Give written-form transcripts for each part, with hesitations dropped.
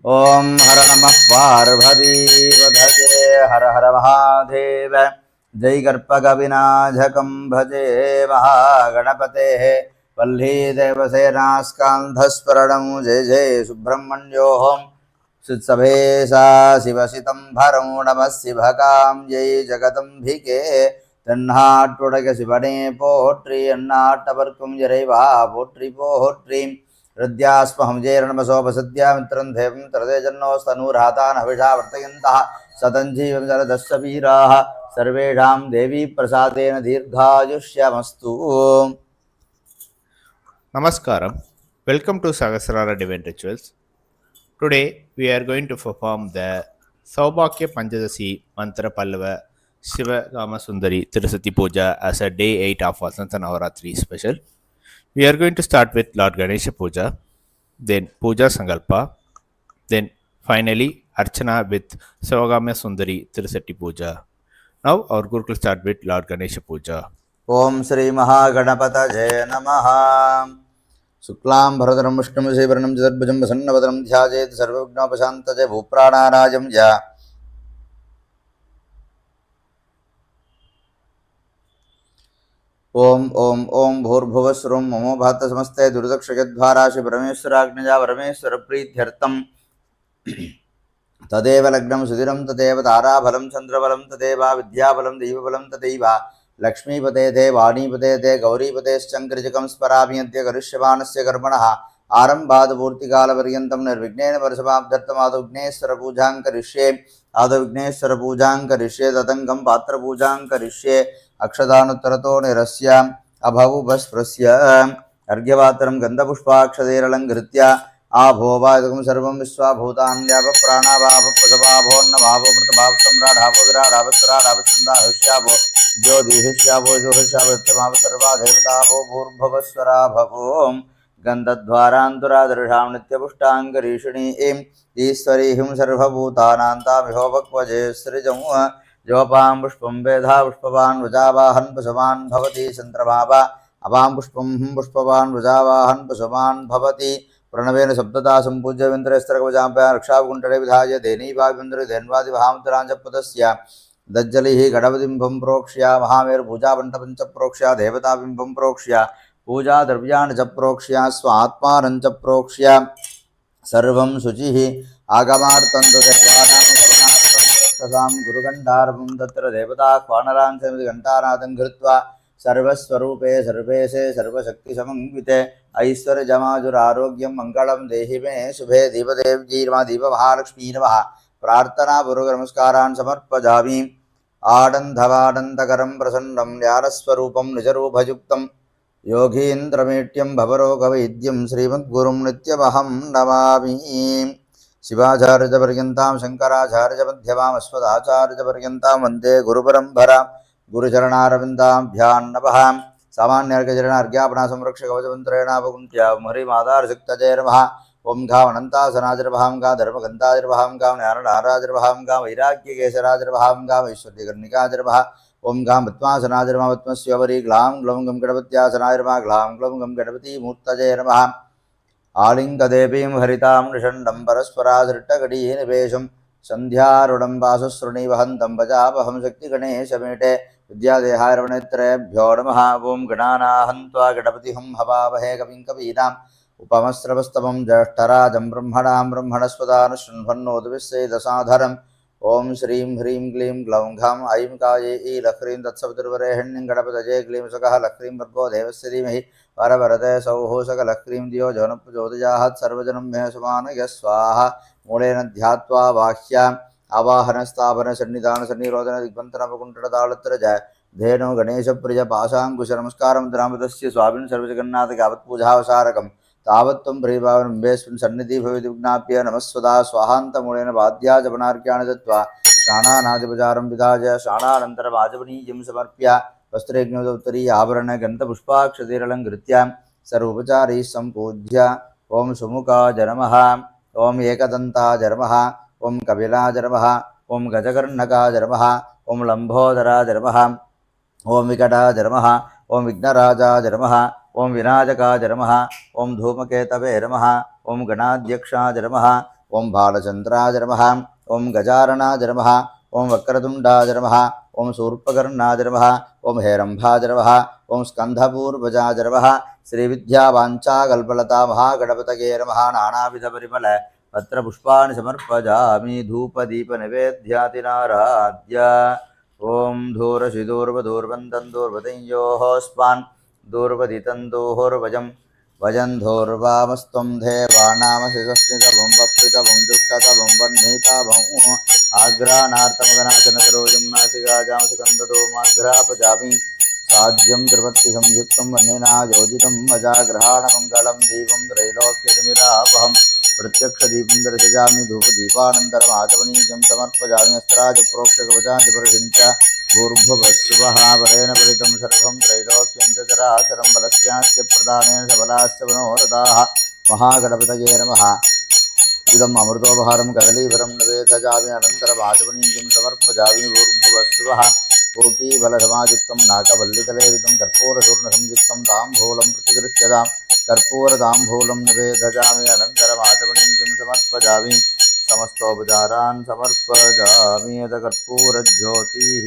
ओम हर नमः पार्वतीपतये हर हर महादेव। जय गर्पगविनाशकं भजे महागणपतेः वल्लीदेवसेनास्कान्धस्फुरणं जय जय सुब्रह्मण्योऽहं सुत्सभेशा शिवसितं भरं नमः शिवकां जय जगदम्बिके தென்னாட்டுடைய சிவனே போற்றி எந்நாட்டவர்க்கும் இறைவா போற்றி போற்றி हृद्यास्महं जैरणमसोपसद्या मित्रं देवं त्रदे जन्नोस्तनूरातान् हविषा वर्तयन्तः सतञ्जीवं जलदस्य वीराः सर्वेषां देवी प्रसादेन दीर्घायुष्यमस्तु. Namaskaram. Welcome to Sahasrara Divine Rituals. Today we are going to perform the Saubhakya Panchadasi Mantra Pallava Shiva Kama Sundari Tirusati Puja as a day 8 of Vasanta Navaratri special. We are going to start with Lord Ganesha Puja, then Puja Sankalpa, then finally Archana with Savagama Sundari Tirusati Puja. Now our Guru will start with Lord Ganesha Puja. ओम श्री महागणपतये नमः. शुक्लां भरधरं विष्णुं शशिवर्णं चतुर्भुजं प्रसन्नवदनं ध्यायेत् सर्वविघ्नोपशान्तये भूप्राणानायं च. ओम ओम ओम भूर्भुवस्वं ममो भात समस्ते दुर्दक्षयद्वारा श्री परमेश्वराज्ञया परमेश्वर प्रीत्यर्थं तदेव लग्नं सुधिरं तदेव ताराबलं चन्द्रबलं तदेव विद्याबलं दैवबलं तदैव लक्ष्मीपते ते वाणीपते ते गौरीपतेश्चङ्कृजकं स्मरामि अद्य करिष्यमाणस्य कर्मणः आरम्भात् पूर्तिकालपर्यन्तं निर्विघ्नेन परसमाप्त्यर्थमादौ विघ्नेश्वरपूजां करिष्ये. आदौ विघ्नेश्वरपूजां करिष्ये तदङ्गं पात्रपूजां करिष्ये. अक्षतानुत्तरतो निरस्य अभवुपस्पृश्य अर्घ्यपात्रं गन्धपुष्पाक्षतैरलङ्कृत्य आभोवादकं सर्वं विश्वाभूतान्यापप्राणाभावप्रसभाभोन्नभावमृतभाव सम्राडाभो विराडाभस्वराडाभस्वन्दाहस्याभो ज्योतिहिष्याभो जोहस्याभो सर्वा देवताभो भूर्भुवस्वराभवों गन्धद्वारान्तुरादर्शां नित्यपुष्टाङ्गरीषिणीं ईश्वरीं सर्वभूतानां तामिहोपक्वजे सृजं जोपां पुष्पं वेधा पुष्पवान् वृजावाहन् पशुमान् भवति चन्द्रमापा अपां पुष्पं पुष्पवान् वृजावाहन् पशुमान् भवति. प्रणवेन सप्तदा सम्पूज्य विन्द्रस्त्रकवचाम्प्या रक्षाकुण्ठले विधाय धेनीवाविन्द्रधेन्वादिभामुद्राञ्चपदस्य दज्जलिः गणपतिबिम्बं प्रोक्ष्य महामेरुपूजामण्डपं च प्रोक्ष्य देवताबिम्बं प्रोक्ष्य पूजाद्रव्याणि च प्रोक्ष्य स्वात्मानं च प्रोक्ष्य सर्वं शुचिः आगमार्थं तु देवानां गमनार्थं गुरुगण्डारभं तत्र देवताह्वानरान् घण्टानादं कृत्वा सर्वस्वरूपे सर्वेशे सर्वशक्तिसमन्विते ऐश्वर्यजमाजुरारोग्यं मङ्गलं देहि मे शुभे दीपदेवजीर्मा दीपमहालक्ष्मी नमः. प्रार्थनापूर्वकनमस्कारान् समर्पयामि. आडन्धवाडन्तकरं प्रसन्नं ज्ञानस्वरूपं निजरूपयुक्तं योगीन्द्रमेट्यं भवरोगवैद्यं श्रीमद्गुरुं नित्यमहं नमामि. शिवाचार्यपर्यन्तां शङ्कराचार्यमध्यमाम् अस्मदाचार्यपर्यन्तां वन्दे गुरुपरम्परां. गुरुचरणारविन्दाभ्यां नमः. सामान्यार्घ्यचरणार्घ्यापना संरक्षकवचमन्त्रेणापकुण्ठ्या हरिमादारशक्तये नमः. ओं घामनन्तासनाजिर्वहां गा धर्मगन्ताजिर्वहां गां ज्ञाननाराजिर्वहां गां वैराग्यकेशराजिर्वहां गां ऐश्वर्यकर्णिकाजिर्वः. ओं गां पद्मासनाजिर्वत्मस्योपरि ग्लां ग्लौं गं गणपत्यासनाजिर्वा ग्लां ग्लौं गं गणपतिमूर्तये नमः. आलिङ्गदेवीं हरितां निषण्डं परस्परासृष्टकटीनिवेशं सन्ध्यारुणं वासुश्रुणीवहन्तं भजावहं शक्तिगणेशमीटे विद्यादेहारवणेत्रयेभ्यो नमः. ओं गणानाहं त्वा गणपतिहं हवामहे कविं कवीनाम् उपमस्रवस्तमं ज्येष्ठराजं ब्रह्मणां ब्रह्मणस्पदान् शृण्वन्नोदविश्वेदसाधरम्. ओं श्रीं ह्रीं क्लीं ग्लौं घां ऐं काये लह्रीं तत्सवितुर्वरेण्यं गणपतये क्लीं सकः लह्रीं भर्गो देवस्य धीमहि वरवरदे सौः सकलह्रीं दियो जनप्रचोदयात् सर्वजनं मे समानय स्वाहा. मूलेन ध्यात्वा बाह्याम् आवाहनस्थापन सन्निधान सन्निरोधन दिग्बन्धनपकुण्ठताळत्र जय धेनो गणेशप्रिय पाशाङ्कुशनमस्कारं द्रामदस्य स्वामिन् सर्वजगन्नाथकावत्पूजावसारकं तावत्त्वं प्रियभावनम्बेऽस्मिन् सन्निधि भवति विज्ञाप्य नमस्वदा स्वाहान्तमूलेन वाद्याजपनार्घ्याणि दत्त्वा स्नानानादिपचारं विधाय स्नानानन्तरमाचमनीयं समर्प्य वस्त्रेऽग्निदौत्तरी आभरण गन्धपुष्पाक्षतैरलङ्कृत्य सर्वोपचारैः सम्पूज्य ओं सुमुखाय नमः. ओं एकदन्ताय नमः. ओं कपिलाय नमः. ओं गजकर्णकाय नमः. ओं लम्बोदराय नमः. ओं विकटाय नमः. ओं विघ्नराजाय नमः. ओं विनायकाय नमः. ओं धूमकेतवे नमः. ओं गणाध्यक्षाय नमः. ஓம் பாலச்சந்திராய நமः ஓம் கஜாரணாய நமः ஓம் வக்ரதுண்டாய நமः ஓம் சூர்பகர்ணாய நமः ஓம் ஹேரம்பாய நமः ஓம் ஸ்கந்தபூர்வஜாய நமः श्रीविद्यावाञ्छाकल्पलता महागणपतये नमः नानाविधपरिमल पत्रपुष्पाणि समर्पयामि धूपदीपनिवेद्यातिनाराध्य ॐ धूरशिदूर्वधूर्वन्तन्दूर्वतयोः दूर्वदितन्दोर्वजं वजन्धोर्वामस्त्वं देवानामशिषस्मितवं वप्रितवं दुष्टतवं वह्नितावम् आग्रानार्तमगनाशनकरोजं नासिकाजां सुकन्दतो माघ्रापजामि साध्यं त्रिपत्तिसंयुक्तं वह्निना योजितं अजाग्रहाणमङ्गलं दीपं त्रैलोक्यतिमिरापहं प्रत्यक्षदीपं दर्शयामि धूपदीपानन्तरम् आचमनीयं समर्पयामि अस्त्राजप्रोक्षकवचादिपरशिञ्च भूर्भुवस्सुवः वरेण परितं सर्वं त्रैलोक्यं च चराचरं बलस्यास्य प्रदानेन सबलाश्च मनोरथाः महागणपतये नमः इदम् अमृतोपहारं कदलीवरं नवेदयामि अनन्तरम् आचमनीयं समर्पयामि भूर्भुवस्सुवः कोटिबलसमायुक्तं नाकवल्लितलेरितं कर्पूरचूर्णसंयुक्तं ताम्बूलं प्रतिगृह्यतां कर्पूरताम्बूलं निवेदयामि अनन्तरम् आचमनीयं समर्पयामि समस्तोपचारान् समर्पयामि यत् कर्पूरज्योतिः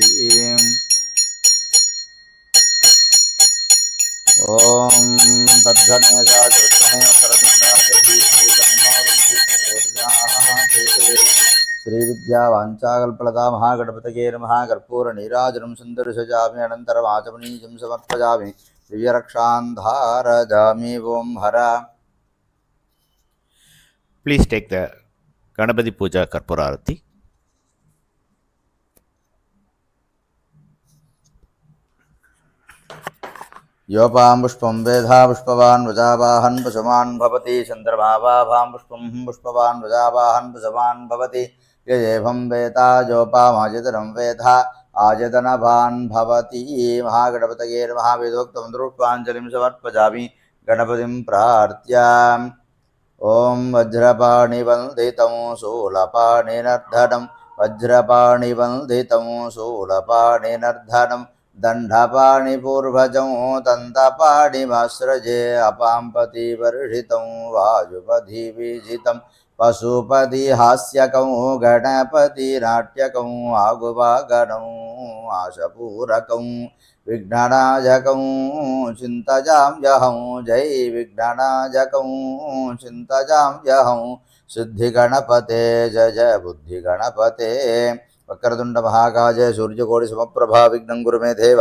ॐ तद्घनेशा श्रीविद्यावाञ्छाकल्पलता महागणपतये नमः कर्पूरनीराजनं सुन्दरसजामि अनन्तरम् आचमनीयं समर्पयामि दिव्यरक्षां धारयामि ॐ हर Please take the Ganapati Puja Karpura Arati. योपां पुष्पं वेधा पुष्पवान् वजावाहन् पुष्पवान् भवति चन्द्रमावाभां पुष्पं पुष्पवान् वजावाहन् पुष्पवान् भवति यजेभं वेता योपामायतनं वेधा आयतनवान् भवति महागणपतये नमः वेदोक्तं पुष्पाञ्जलिं समर्पयामि गणपतिं प्रार्थ्य ॐ वज्रपाणिवन्दितं शूलपाणिनर्धनं वज्रपाणिवन्दितं शूलपाणिनर्धनं दण्डपाणिपूर्वजं दन्तपाणिमाश्रजे अपाम्पतिवर्षितं वायुपधिविजितं पशुपतिहास्यकं गणपतिनाट्यकं आगुवागणं आशपूरकं विघ्ननायकं चिन्तयां यहं जय विघ्ननायकं चिन्तयां यहं सिद्धिगणपते जय जय बुद्धिगणपते वक्रतुंड महाकाय सूर्यकोटिसमप्रभा विघ्नं कुरु मे देव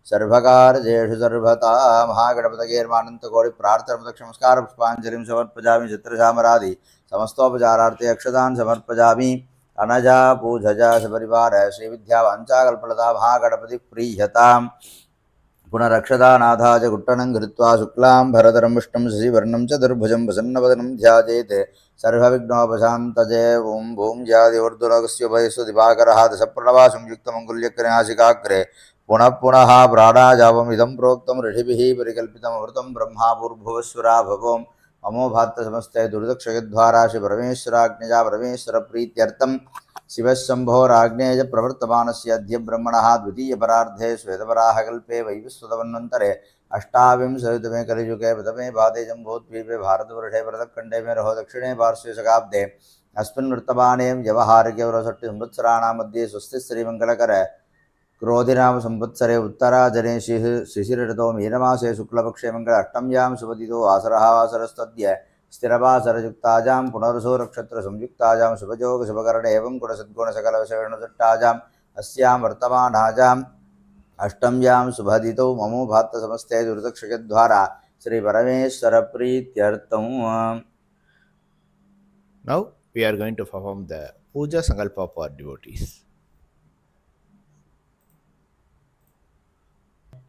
सर्वकारजेषु सर्वथा महागणपतये नमानन्तकोटि प्रार्थनामदक्षनमस्कार पुष्पाञ्जलिं समर्पयामि चित्रशामरादि समस्तोपचारार्थे अक्षतान् समर्पयामि अनजा पूजजा सपरिवार श्रीविद्यावाञ्छाकल्पलता महागणपति प्रीयताम् पुनरक्षदानाथाय गुट्टनं कृत्वा शुक्लां भरधरं विष्णुं शशिवर्णं चतुर्भुजं प्रसन्नवदनं ध्यायेत् सर्वविघ्नोपशान्तये ॐ भूं ज्यादिवर्धुलोकस्य उभयस्व दिवाकरः दशप्रणवा संयुक्तमङ्गुल्यकरणाशिकाग्रे पुनः पुनः प्राणायामम् इदं प्रोक्तं ऋषिभिः परिकल्पितममृतं ब्रह्मा भूर्भुवस्वरा भवों अमोभात्तसमस्ते दुर्दक्षयद्वारा श्रीपरमेश्वराज्ञया परमेश्वरप्रीत्यर्थं शिवशम्भोराग्नेय प्रवर्तमानस्य अद्य ब्रह्मणः द्वितीयपरार्धे श्वेतवराहकल्पे वैवस्वतमन्वन्तरे अष्टाविंशतितमे कलियुगे प्रथमे पादे जम्बूद्वीपे भारतवर्षे भरतखण्डे मे रहो दक्षिणे पार्श्वे शकाब्दे अस्मिन् वर्तमाने व्यवहारिके वर्षट्टि संवत्सराणां मध्ये स्वस्ति श्रीमङ्गलकर क्रोधिनाम संवत्सरे उत्तराजने शिशिरऋतौ मीनमासे शुक्लपक्षे मंगल अष्टम्यां शुभतिथौ आसरः वासरस्तद्य स्थिरवासरयुक्तायां पुनर्वसो नक्षत्र संयुक्तायां शुभयोग शुभकरण एवं गुणसद्गुणसकलविषयणुचट्टायाम् अस्यां वर्तमानायाम् अष्टम्यां शुभतिथौ ममोभात्तसमस्ते दुर्दक्षयद्वारा श्रीपरमेश्वरप्रीत्यर्थं Now we are going to perform the Puja Sankalpa for devotees.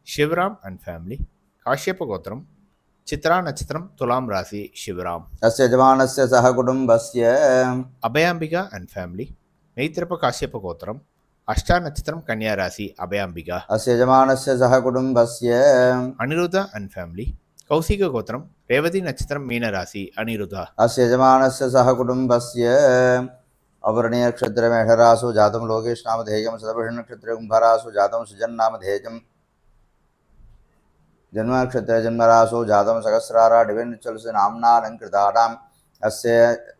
Shivram and family. Kashyapa Gotram. Chitra Nachatram Tulam Rasi Shivram. अस्य यजमानस्य सह कुटुम्बस्य Abhayambika and family. Naitrapa Kashyapa Gotram. Ashta Nachatram Kanya Rasi Abhayambika. अस्य यजमानस्य सह कुटुम्बस्य Aniruddha and family. Kausika Gotram. Revati Nachatram Meena Rasi Aniruddha. अस्य यजमानस्य सह कुटुम्बस्य अवर्णीय नक्षत्र मेषरासु जातं लोकेश नामधेयं सदभिष नक्षत्र कुंभरासु जातं सुजन नामधेयं जन्म नक्षत्र जन्मरासु जातं सहस्रारा डिवेन चलस नामना अलंकृतानां अस्य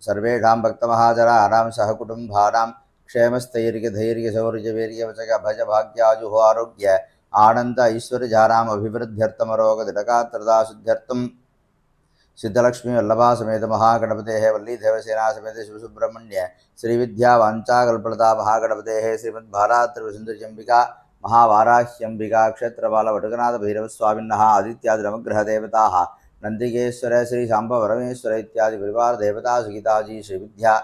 सर्वेषां भक्तमहाजनानां सहकुटुम्बानां क्षेमस्थैर्यधैर्यशौर्यवीर्यवचक भज भाग्याजुः आरोग्य आनन्द ऐश्वर्यजानाम् अभिवृद्ध्यर्थमरोगदिनकात्रदा शुद्ध्यर्थं सिद्धलक्ष्मी वल्लभा समेत महागणपतेः वल्ली देवसेना समेत शिवसुब्रह्मण्य श्रीविद्या वाञ्छाकल्पलता महागणपतेः श्रीमद्भारात्रिवसुन्दरीचम्बिका महावाराह्यम्बिका क्षेत्रपालवटुकनाथ भैरवस्वामिनः आदित्यादिनवग्रहदेवताः नन्दिकेश्वर श्री शाम्बवरमेश्वर इत्यादि परिवार देवता सुगीताजी श्रीविद्या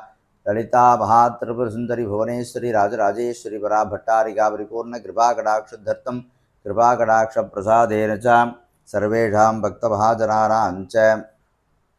ललिता महात्रिपुरसुन्दरी भुवनेश्वरी राजराजेश्वरी परा भट्टारिका परिपूर्ण कृपाकटाक्षधर्तं कृपाकटाक्षप्रसादेन च सर्वेषां भक्तमहाजनानां च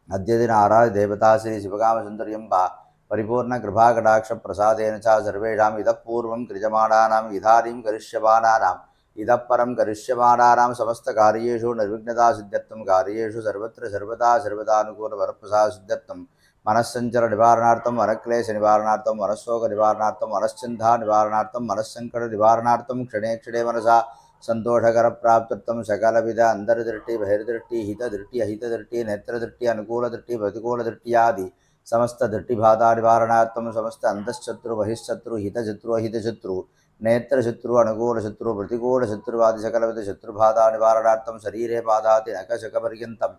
अद्यदिन आराध्य देवता श्री शिवकामसुन्दर्यम्बा परिपूर्ण कृपाकटाक्षप्रसादेन च सर्वेषाम् इतः पूर्वं क्रियमाणानाम् इदानीं करिष्यमाणानाम् इतः परं करिष्यमाणानां समस्तकार्येषु निर्विघ्नता सिद्ध्यर्थं कार्येषु सर्वत्र सर्वदा सर्वदानुकूलवरप्रसाद सिद्ध्यर्थं मनस्सञ्चर निवारणार्थं मनक्लेश निवारणार्थं मनस्शोक निवारणार्थं मनश्चिन्ता निवारणार्थं मनस्सङ्कट निवारणार्थं क्षणे क्षणे मनसा संतोषकर प्राप्त्यर्थं सकलविध अंतर्दृष्टि बहिर्दृष्टि हितदृष्टि अहितदृष्टि नेत्रदृष्टि अनुकूलदृष्टि प्रतिकूलदृष्टि आदि समस्त दृष्टिबाधा निवारणार्थं समस्त अंतःशत्रु बहिःशत्रु हितशत्रु अहितशत्रु नेत्रशत्रु अनुकूलशत्रु प्रतिकूलशत्रुवादि सकलविध शत्रुबाधा निवारणार्थं शरीरे पादाति नखशकपर्यन्तं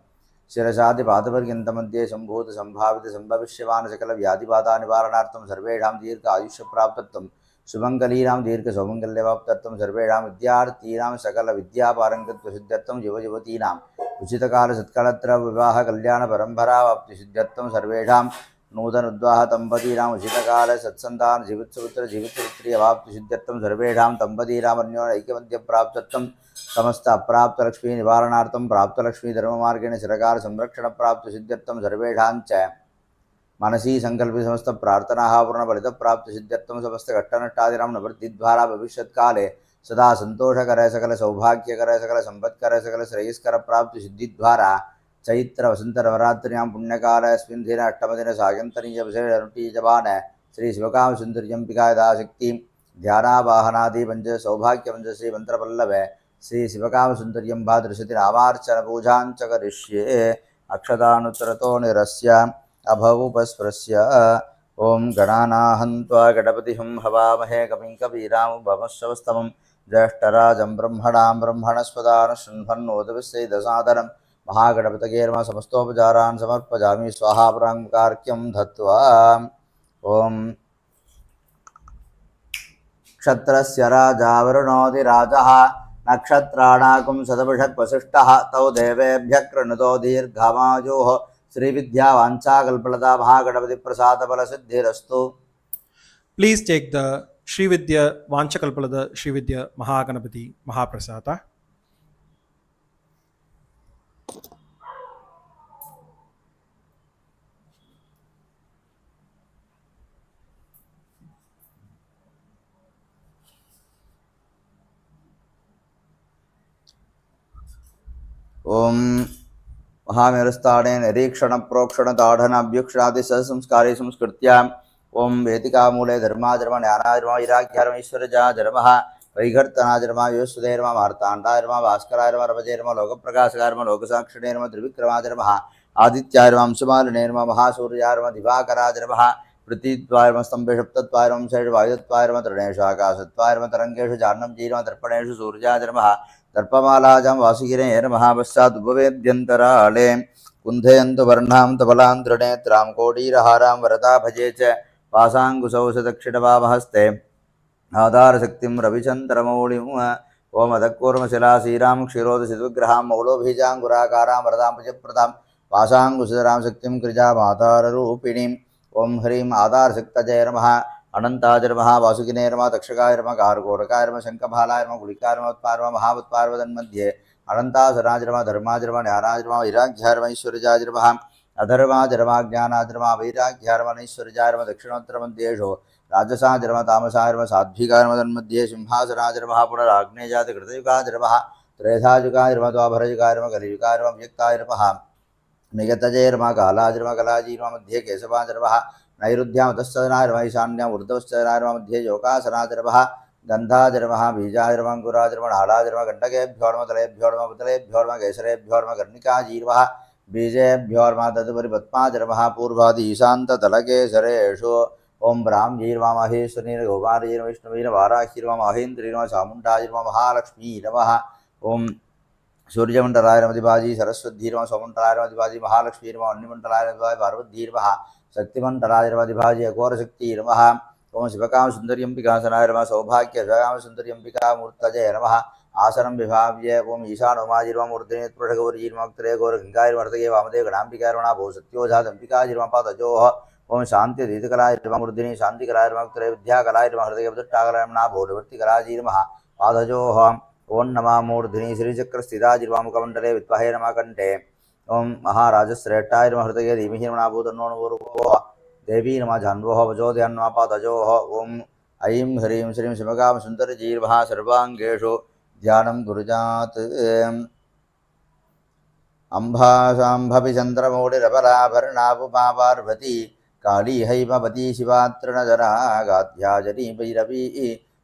शिरसादि पादपर्यन्तं मध्ये सम्भूत सम्भावित सम्भविष्यमाण सकल व्याधिबाधा निवारणार्थं सर्वेषां दीर्घ आयुष्य प्राप्त्यर्थं सुमंगलीनां दीर्घ सौमंगल्यवाप्त्यर्थं सर्वेषां विद्यार्थीनां सकल विद्यापारङ्गत्वसिद्ध्यर्थं युवयुवतीनां उचितकाल सत्कालत्र विवाह कल्याण परम्परावाप्तिसिद्ध्यर्थं सर्वेषां नूतन उद्वाह दम्पतीनाम् उचितकाल सत्सन्तान जीवितपुत्र जीवितपुत्री अवाप्तिसिद्ध्यर्थं सर्वेषां दम्पतीनाम् अन्योन्यैक्यमध्यप्राप्त्यर्थं समस्त अप्राप्तलक्ष्मी निवारणार्थं प्राप्तलक्ष्मी धर्ममार्गेण चिरकाल संरक्षणप्राप्तिसिद्ध्यर्थं सर्वेषां च मनसी संकल्पित समस्त प्रार्थना पूर्ण फलित प्राप्त सिद्ध्यर्थम समस्त घट्टनट्टादीनां निवृत्तिद्वारा भविष्यत्काले सदा संतोषकर सकल सौभाग्यकर सकल संपत्कर सकल श्रेयस्कर प्राप्त सिद्धिद्वारा चैत्र वसंत नवरात्रियां पुण्यकाल अस्मिन् दिने अष्टमदिन सायन्तनीय विशेषनुष्ठीयजवान श्री शिवकामसुन्दर्यम्बिका यथाशक्ति ध्यानावाहनादि पंच सौभाग्य पंच श्री मंत्रपल्लव श्री शिवकामसुन्दर्यम्बा दृशति नामार्चन पूजां च करिष्ये अक्षतानुत्तरतो निरस्य अभवुपस्पृश्य ओं गणानाहं त्वा गणपतिं हवामहे कविं कवीनामुपमश्रवस्तमं ज्येष्ठराजं ब्रह्मणां ब्रह्मणस्पदान शृण्वन्नोदविश्वेदसादनं महागणपतये नमः समस्तोपचारान् समर्पयामि स्वाहा प्राङ्कारक्यं धत्वा ओं क्षत्रस्य राजा वरुणोऽधिराजः नक्षत्राणाकुं शतभिषक्वसिष्ठः तौ देवेभ्यः कृणुतो दीर्घमायुः श्रीविद्या वाञ्छाकल्पलता महागणपति प्रसाद बल Siddhirastu. Please take the Sri Vidya Vanchakalpalada Sri Vidya Mahaganapati Mahaprasada. ओम महामेरुस्थाने निरीक्षण प्रोक्षण ताड़न अभ्युक्षणादि संस्कारे संस्कृत्या ओं वेदिकामूले धर्माधर्म ज्ञानाधर्म वैराग्यधर्म ईश्वरजाधर्मः वैघर्तनाधर्म योस्तुधर्म मार्ताण्डाधर्म भास्कराधर्म रवजधर्म लोकप्रकाशधर्म लोकसाक्षिणेर्म त्रिविक्रमाधर्म आदित्याधर्म अंशुमालिनेर्म महासूर्याधर्म दिवाकराधर्म पृथ्वीद्वारम स्तंभे सप्तत्वारम षड्वायुत्वारम तृणेषु आकाशत्वारम तरंगेषु जाह्नम जीर्म दर्पणेषु सूर्याधर्मः दर्पमालाजां वासुगिरे महापश्चादुपवेद्यन्तराळे कुन्धयन्तु वर्णां तबलां त्रिनेत्रां कोडीरहारां वरदा भजे च पासाङ्कुशौ दक्षिणवामहस्ते आधारशक्तिं रविचन्द्रमौळिं ओम अदक्कूर्मशिलाशीरां क्षीरोदशिद्विग्रहां मौलोभीजाङ्गुराकारां वरदां भुजप्रदां पासाङ्कुशधरां शक्तिं कृजामाधाररूपिणीं ओं ह्रीं आधारशक्तजय नमः अनंताजर्मः वासुकिनेर्म दक्षकायर्म कारकोटकायर्म शंखभालायर्म गुलिकायर्म उत्पार्म महावत्पार्वदन्मध्ये अनंतासराजर्म धर्माजर्म ज्ञानाजर्म वैराग्यार्म ईश्वरजाजर्म अधर्माजर्म ज्ञानाजर्म वैराग्यार्म नैश्वरजायर्म दक्षिणोत्तरमध्येषु राजसाजर्म तामसायर्म साध्विकायर्म तन्मध्ये सिंहासनाजर्म पुनराग्नेयजातकृतयुगाजर्म त्रेधायुगायर्म द्वाभरयुगायर्म कलियुगायर्म व्यक्तायर्म निगतजयर्म कालाजर्म कलाजीर्म मध्ये केशवाजर्म नैरुद्यामतश्चनार्म ईशान्याम् ऊर्ध्वश्चनार्म मध्ये योगासनाजर्मः गन्धाजर्मः बीजाजर्मङ्कुराजर्म नालाजर्म गण्डकेभ्योर्म तलेभ्योर्म पुतलेभ्योर्म केसरेभ्योर्म कर्णिकाजीर्मः बीजेभ्योर्मा तदुपरि पद्माचरमः पूर्वादिशान्ततलकेसरेषु ओं ब्राह्मीर्मा महेश्वरीर्गौमारीर्विष्णुवीर्वाराहीर्मा महेन्द्रीर्मा चामुण्डायर्मा महालक्ष्मी नमः। ओं सूर्यमण्डलायनमधिपाजी सरस्वतीर्मा सौमण्डलायनमधिपाजी महालक्ष्मीर्मा अन्यमण्डलायनमधिपाजी पार्वतीर्मा शक्तिमण्डलायनमधिपाजी अघोरशक्तिर्मः। ओं शिवकामसुन्दर्यम्बिकासनाय नमः सौभाग्य शिवकामसुन्दर्यम्बिकामूर्तये नमः। आसनं विभाव्य ओं ईशानोमाजिर्मूर्तिने पुरुषगौरीर्मक्त्रे गौरगङ्गायर्मर्तये वामदेव गणाम्बिकायर्मणा भो सत्योजातम्बिकाजिर्मपादजोः। ओं शान्तिदीतकलायर्मूर्तिने शान्तिकलायर्मक्त्रे विद्याकलायर्महृदयविदुट्टाकलायर्मणा भो निवृत्तिकलाजिर्मः पादजोः। ओं नमः मूर्धिनि श्रीचक्रस्थिताजिर्ममुखमण्डले विद्महे नमः कण्ठे। ओं महाराजश्रेष्ठायर्महृदये धीमहि नमः भूतन्नो नमो देवी नमः जान्वोः वजोदयान् नमः पादजोः। ओं ऐं ह्रीं श्रीं शिवकामसुन्दरीजीर्मः सर्वाङ्गेषु ध्यानं गुरुजात्। अम्भासाम्भवि चन्द्रमौळिरबलाभरणापुमा पार्वती काली हैमवती शिवा तृणजरा गाध्याजनी भैरवी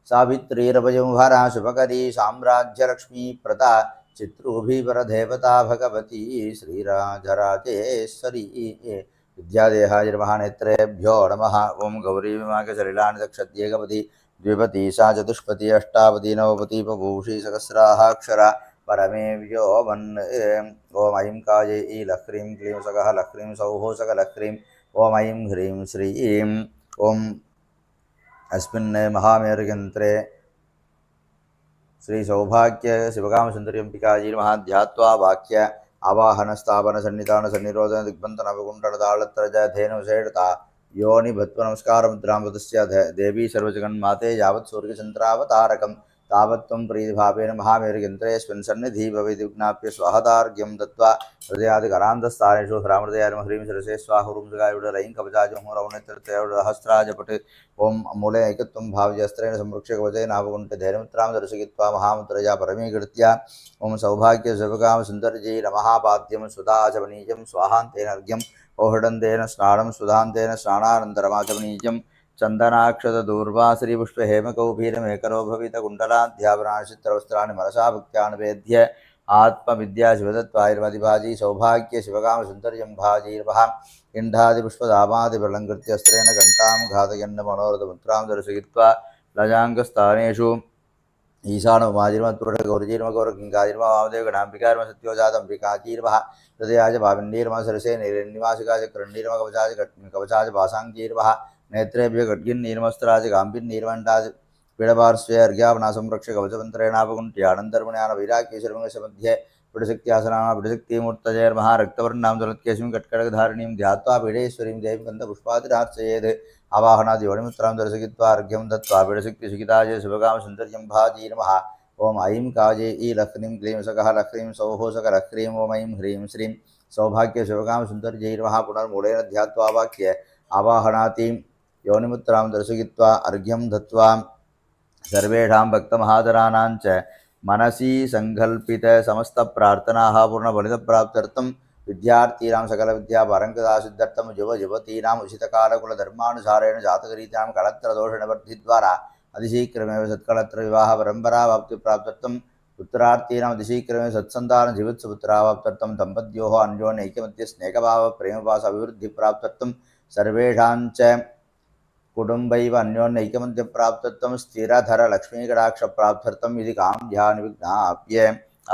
सावित्रीरभयंहरा शुभकरी साम्राज्यलक्ष्मी प्रदा चित्रूभिवरदेवता भगवती श्रीराजराजेश्वरी। विद्यादेहाय नेत्रेभ्यो नमः। ओं गौरीविमाकसलिलानि दक्षद्येकपदी द्विपदी सा चतुष्पदी अष्टापदी नवपदी बभूषी सहस्राक्षरा परमे व्योमन्। ओं ऐं कायै लह्रीं क्लीं सकः लह्रीं सौः सकलह्रीं ओं ऐं ह्रीं श्रीं। ओं अस्मिन् महामेरुयन्त्रे श्री सौभाग्य शिवकामसुन्दर्यम्बिकाजी नमः ध्यात्वा वाक्य आवाहन स्थापन सन्निधान सन्निरोधन दिग्बन्धन अवकुण्ठलताळत्रज धेनुषेडता योनि भत्व नमस्कार मुद्रां वदस्य देवी सर्वजगन्माते यावत् सूर्यचन्द्रावतारकं तावत्त्वं प्रीतिभावेन महामेरुयन्त्रेऽस्मिन् सन्निधि भवेत् विज्ञाप्य स्वाहदार्घ्यं दत्त्वा हृदयादिकरान्तस्थानेषु ह्रामृदयाय ह्रीं शिरसे स्वाहुरुंसगायुडरैं कवचाजमुहरौणित्रहस्राजपट् ओं मूले ऐकत्वं भाव्यस्त्रेण संरक्ष्य कवचेन आवकुण्ठे धैर्यमुद्रां दर्शयित्वा महामुद्रया परमीकृत्य ओं सौभाग्य शिवकामसुन्दरीजी नमः पाद्यं सुधाचमनीयं स्वाहान्तेन अर्घ्यं औहडन्तेन स्नानं सुधान्तेन स्नानानन्तरमाचमनीयं चन्दनाक्षतदूर्वाश्रीपुष्पहेमकौपीनमेकरो भवितकुण्डलाध्यापनाचित्रवस्त्राणि मनसा भक्त्या निवेद्य आत्मविद्या शिवदत्वायुर्मधिभाजी सौभाग्य शिवकामसुन्दर्यम्भाजी नमः। इण्डादिपुष्पदामादिप्रलङ्कृत्य अस्त्रेण घण्टां घातयन्न मनोरथमुद्रां दर्शयित्वा लजाङ्गस्थानेषु ईशानोमाजिर्मत्पुरुषगौरजीर्मगौरगङ्गाजिर्म वामदेव गणाम्बिकार्म सत्योजातम्बिकाजीर्मः हृदयाज भाविन्नीर्मः सरसे निवासिकाज करण्डीर्म कवचाज भासाङ्गीर्मः नेत्रेभ्य खड्गिन्नीर्मस्त्राज गाम्भीर्नीर्मण्डाज पीडपार्श्वे अर्घ्यापनासंरक्ष्य कवचमन्त्रेणापकुण्ठ्यानन्तर्मण्यान वैराग्यशर्मस्य मध्ये पिडशक्त्यासनाः पिडशक्तिमूर्तयेर्मः रक्तवर्णां ज्वलत्केशीं कट्कटकधारिणीं ध्यात्वा पीडेश्वरीं देवीं गन्धपुष्पादिरार्चयेत् आवाहनादि योनिमुद्रां दर्शयित्वा अर्घ्यं दत्त्वा पीडशक्तिसुखिताय शिवकामसुन्दर्यम्भाजी नमः। ओं ऐं कायै लह्रीं क्लीं सकः लह्रीं सौः सकलह्रीं ओं ऐं ह्रीं श्रीं सौभाग्य शिवकामसुन्दर्यै नमः। पुनर्मूलेन ध्यात्वा वाक्य आवाहनाति योनिमुद्रां दर्शयित्वा अर्घ्यं दत्त्वा सर्वेषां भक्तमहाजनानां च मनसि संकल्पित समस्त प्रार्थनाः पूर्णफलितप्राप्त्यर्थं विद्यार्थीनां सकलविद्यापारङ्गतासिद्धर्थं युवयुवतीनाम् उचितकालकुलधर्मानुसारेण जातकरीत्यां कलत्रदोषनिवृत्तिद्वारा अतिशीघ्रमेव सत्कलत्रविवाहपरम्परावाप्तिप्राप्त्यर्थं पुत्रार्थीनाम् अतिशीघ्रमेव सत्सन्तानजीवितसुपुत्रावाप्त्यर्थं दम्पत्योः अन्योन्यैक्यमत्यस्नेहभावप्रेमपास अभिवृद्धिप्राप्त्यर्थं सर्वेषां च कुटुम्बैव अन्योन्यैक्यमत्यप्राप्त्यर्थं स्थिरधर लक्ष्मीकटाक्षप्राप्त्यर्थं यदि काम्यानि विज्ञाप्य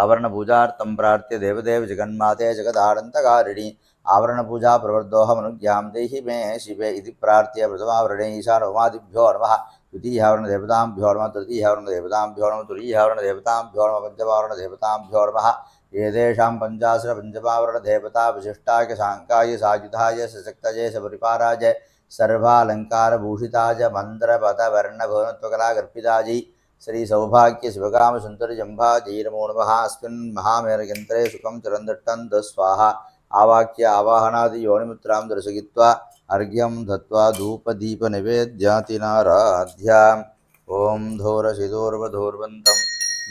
आवरणपूजार्थं प्रार्थ्य देवदेव जगन्माते जगदानन्दकारिणि आवरणपूजा प्रवृद्धोऽहमनुज्ञां देहि मे शिवे इति प्रार्थ्य प्रथमावरणे ईशानोमादिभ्यो नमः द्वितीयावरणदेवताभ्यो नमः तृतीयावरणदेवताभ्यो नमः तुरीयावरणदेवताभ्यो नमः पञ्चमावरणदेवताभ्यो नमः। एतेषां पञ्चाशरपञ्चमावरणदेवता विशिष्टाय साङ्काय सायुधाय सशक्तये सपरिपाराय सर्वालंकारभूषिताज मन्त्रपदवर्णभुवनत्वकलागर्पिताजि श्री सौभाग्य शिवकामसुन्दर्यम्भाजी नमो नमः। अस्मिन् महामेरुयन्त्रे सुखं चिरन्दट्टं स्वाहा आवाक्य आवाहनादि योनिमुद्रां दर्शयित्वा अर्घ्यं दत्त्वा धूपदीपनिवेद्यातिनाराध्या ओं धोरशिदोर्वधोर्वन्तं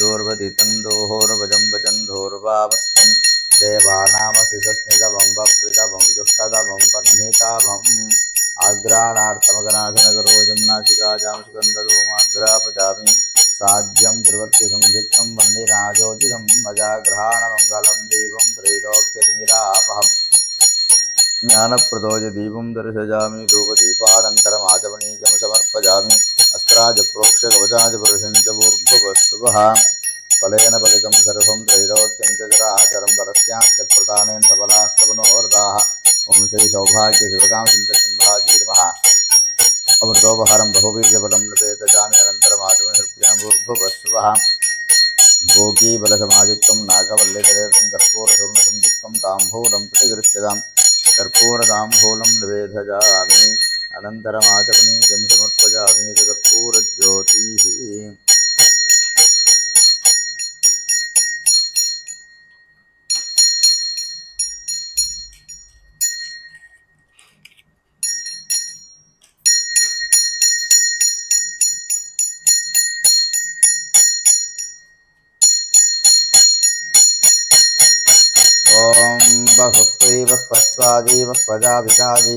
दोर्वदितं दोहोर्वजं वचं धोर्वामस्तं देवानामसिसस्मितमं वप्रितमं दुष्टतमं पह्नितामम् आग्राणार्थमगनाशनकरोजं नासिकाजां सुगन्धदोमाग्रापचामि साध्यं त्रिवर्तिसंयुक्तं वह्निराजोतिषं मजाग्रहाणमङ्गलं देवं त्रैलोक्यतिमिरापहम् ज्ञानप्रदोय दीपं दर्शयामि धूपदीपानन्तरमाचमनीयं समर्पयामि अस्त्राजप्रोक्षकवचाजपुरुषं च भूर्भुवस्सुवः फलेन फलितं सर्वं त्रैलोक्यं च चराचरं परस्यास्य प्रदानेन सबलास्तमनोरथाः ॐ श्री सौभाग्यशिवकां सुन्दरसिंहाजीर्मः अमृतोपहारं बहुबीजफलं नपेतजामि अनन्तरमाचमनिहृत्यां भूर्भुवस्सुवः भोगीबलसमायुक्तं नागवल्लिकरेतं कर्पूरसुवर्णसंयुक्तं ताम्बूलं प्रतिगृह्यतां कर्पूरताम्बूलं निवेदयामि अनन्तरमाचमनीयं समर्पयामि कर्पूरज्योतिः। ॐ बहुप्री बह्वस्वादी बह्वजाभिकाजी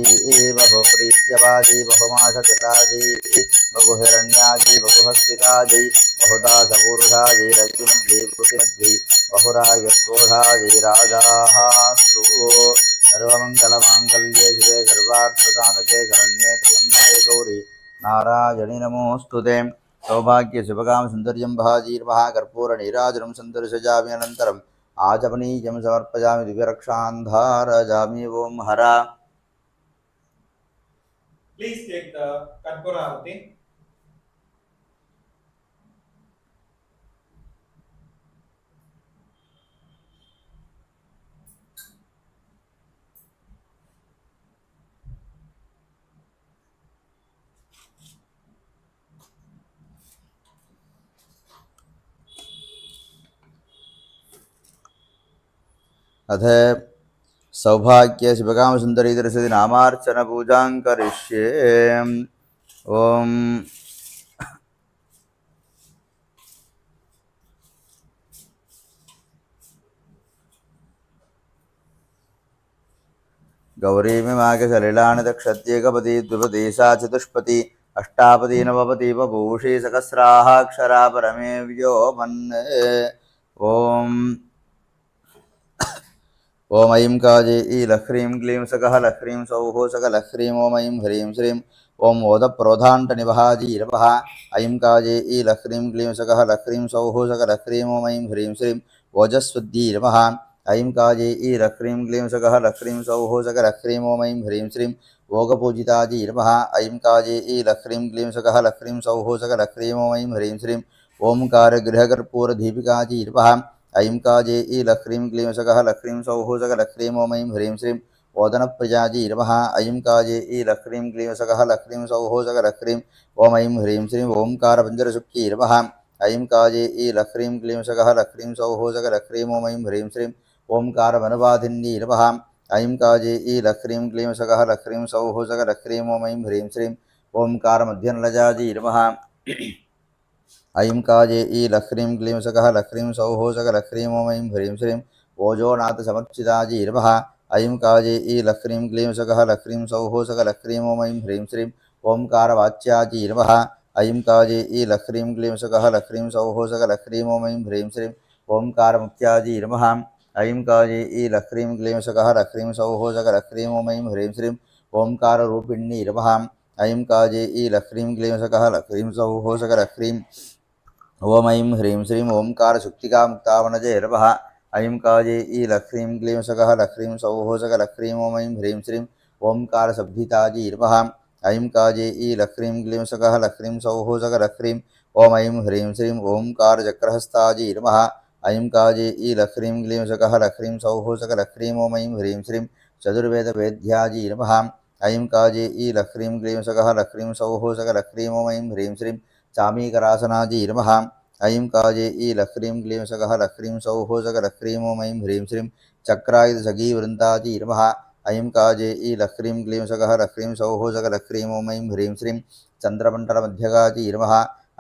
बहुप्रीत्यवाजी बहुमाशतिलाजी बहुहिरण्याजी बहुहस्तिकाजी बहुदासपूरुषाजी रज्जुमध्ये कृतिमध्ये बहुरायस्कोषाजी राजास्तु सर्वमङ्गलमाङ्गल्ये शिवे सर्वार्थसाधके शरण्ये त्र्यम्बके गौरी नारायणि नमोऽस्तुते। सौभाग्यशुभकां सुन्दर्यं भाजीर्मः कर्पूरनीराजनं सन्दर्शयामि अनन्तरम् आचमनीयं समर्पयामि दिव्यरक्षां धारयामि ओं हरा। Please take the Karpura Arati. अथ सौभाग्य शिवकाम सुंदरी दर्शति नामार्चन पूजां करिष्ये। ओम गौरीमिमाके सलिलानि दक्षत्येकपदी द्विपदी सा चतुष्पदी अष्टापदी नवपदी बभूषी सहस्राः अक्षरा परमे व्योमन्। ओम ऐं काजे लह्रीं क्लीं सकः लह्रीं सौः सकः लह्रीं ओम ऐं ह्रीं श्रीं ओम ओदप्रोधाण्टनिवहाजीरवः ऐं काजे लह्रीं क्लीं सकः लह्रीं सौः सकः लह्रीं ओम ऐं ह्रीं श्रीं ओजस्वद्दीरवः ऐं काजे लह्रीं क्लीं सकः लह्रीं सौः सकः लह्रीं ओम ऐं ह्रीं श्रीं ओगपूजिताजीरवः ऐं काजे लह्रीं क्लीं सकः लह्रीं सौः सकः लह्रीं ओम ऐं ह्रीं श्रीं ओंकारगृहकर्पूरदीपिकाजीरवः ऐं काजे लह्रीं क्लीं सकः लह्रीं सौः सकः लह्रीं ओम ऐं ह्रीं श्रीं ओदनप्रियाजीरवः ऐं काजे लह्रीं क्लीं सकः लह्रीं सौः सकः लह्रीं ओम ऐं ह्रीं श्रीं ओंकारपञ्जरसुखीरवः ऐं काजे लह्रीं क्लीं सकः लह्रीं सौः सकः लह्रीं ओम ऐं ह्रीं श्रीं ओंकारमनुवादिन्नीरवः ऐं काजे लह्रीं क्लीं सकः लह्रीं सौः सकः लह्रीं ओम ऐं ह्रीं श्रीं ओंकारमध्यनलजाजीरवः ऐं काजे लह्रीं क्लीं सकः लह्रीं सौः सकः लह्रीं ओम ऐं ह्रीं श्रीं ओजोनाथसमर्चिताजीरवः ऐं काजे लह्रीं क्लीं सकः लह्रीं सौः सकः लह्रीं ओम ऐं ह्रीं श्रीं ओंकारवाच्याजीरवः ऐं काजे लह्रीं क्लीं सकः लह्रीं सौः सकः लह्रीं ओम ऐं ह्रीं श्रीं ओंकारमुख्याजीरवः ऐं काजे लह्रीं क्लीं सकः लह्रीं सौः सकः लह्रीं ओम ऐं ह्रीं श्रीं ओंकाररूपिण्यीरवः ऐं काजे लह्रीं क्लीं सकः लह्रीं सौः सकः लह्रीं ओम ऐं ह्रीं श्रीं ओंकारशुक्तिकामुक्तावनजैरवः ऐं काजे लह्रीं क्लीं सकः लह्रीं सौः सकः लह्रीं ओम ऐं ह्रीं श्रीं ओंकारसब्धिताजीरवः ऐं काजे लह्रीं क्लीं सकः लह्रीं सौः सकः लह्रीं ओम ऐं ह्रीं श्रीं ओंकारचक्रहस्ताजीरवः ऐं काजे लह्रीं क्लीं सकः लह्रीं सौः सकः लह्रीं ओम ऐं ह्रीं श्रीं चतुर्वेदवेद्याजीरवः ऐं काजे लह्रीं क्लीं सकः लह्रीं सौः सकः लह्रीं ओम ऐं ह्रीं श्रीं चामीकरासनाजीरवः ऐं काजे लह्रीं क्लीं सकः लह्रीं सौः सकः लह्रीं ओम ऐं ह्रीं श्रीं चक्रायुधसखीवृन्दाजीरवः ऐं काजे लह्रीं क्लीं सकः लह्रीं सौः सकः लह्रीं ओम ऐं ह्रीं श्रीं चन्द्रमण्डलमध्यगाजीरवः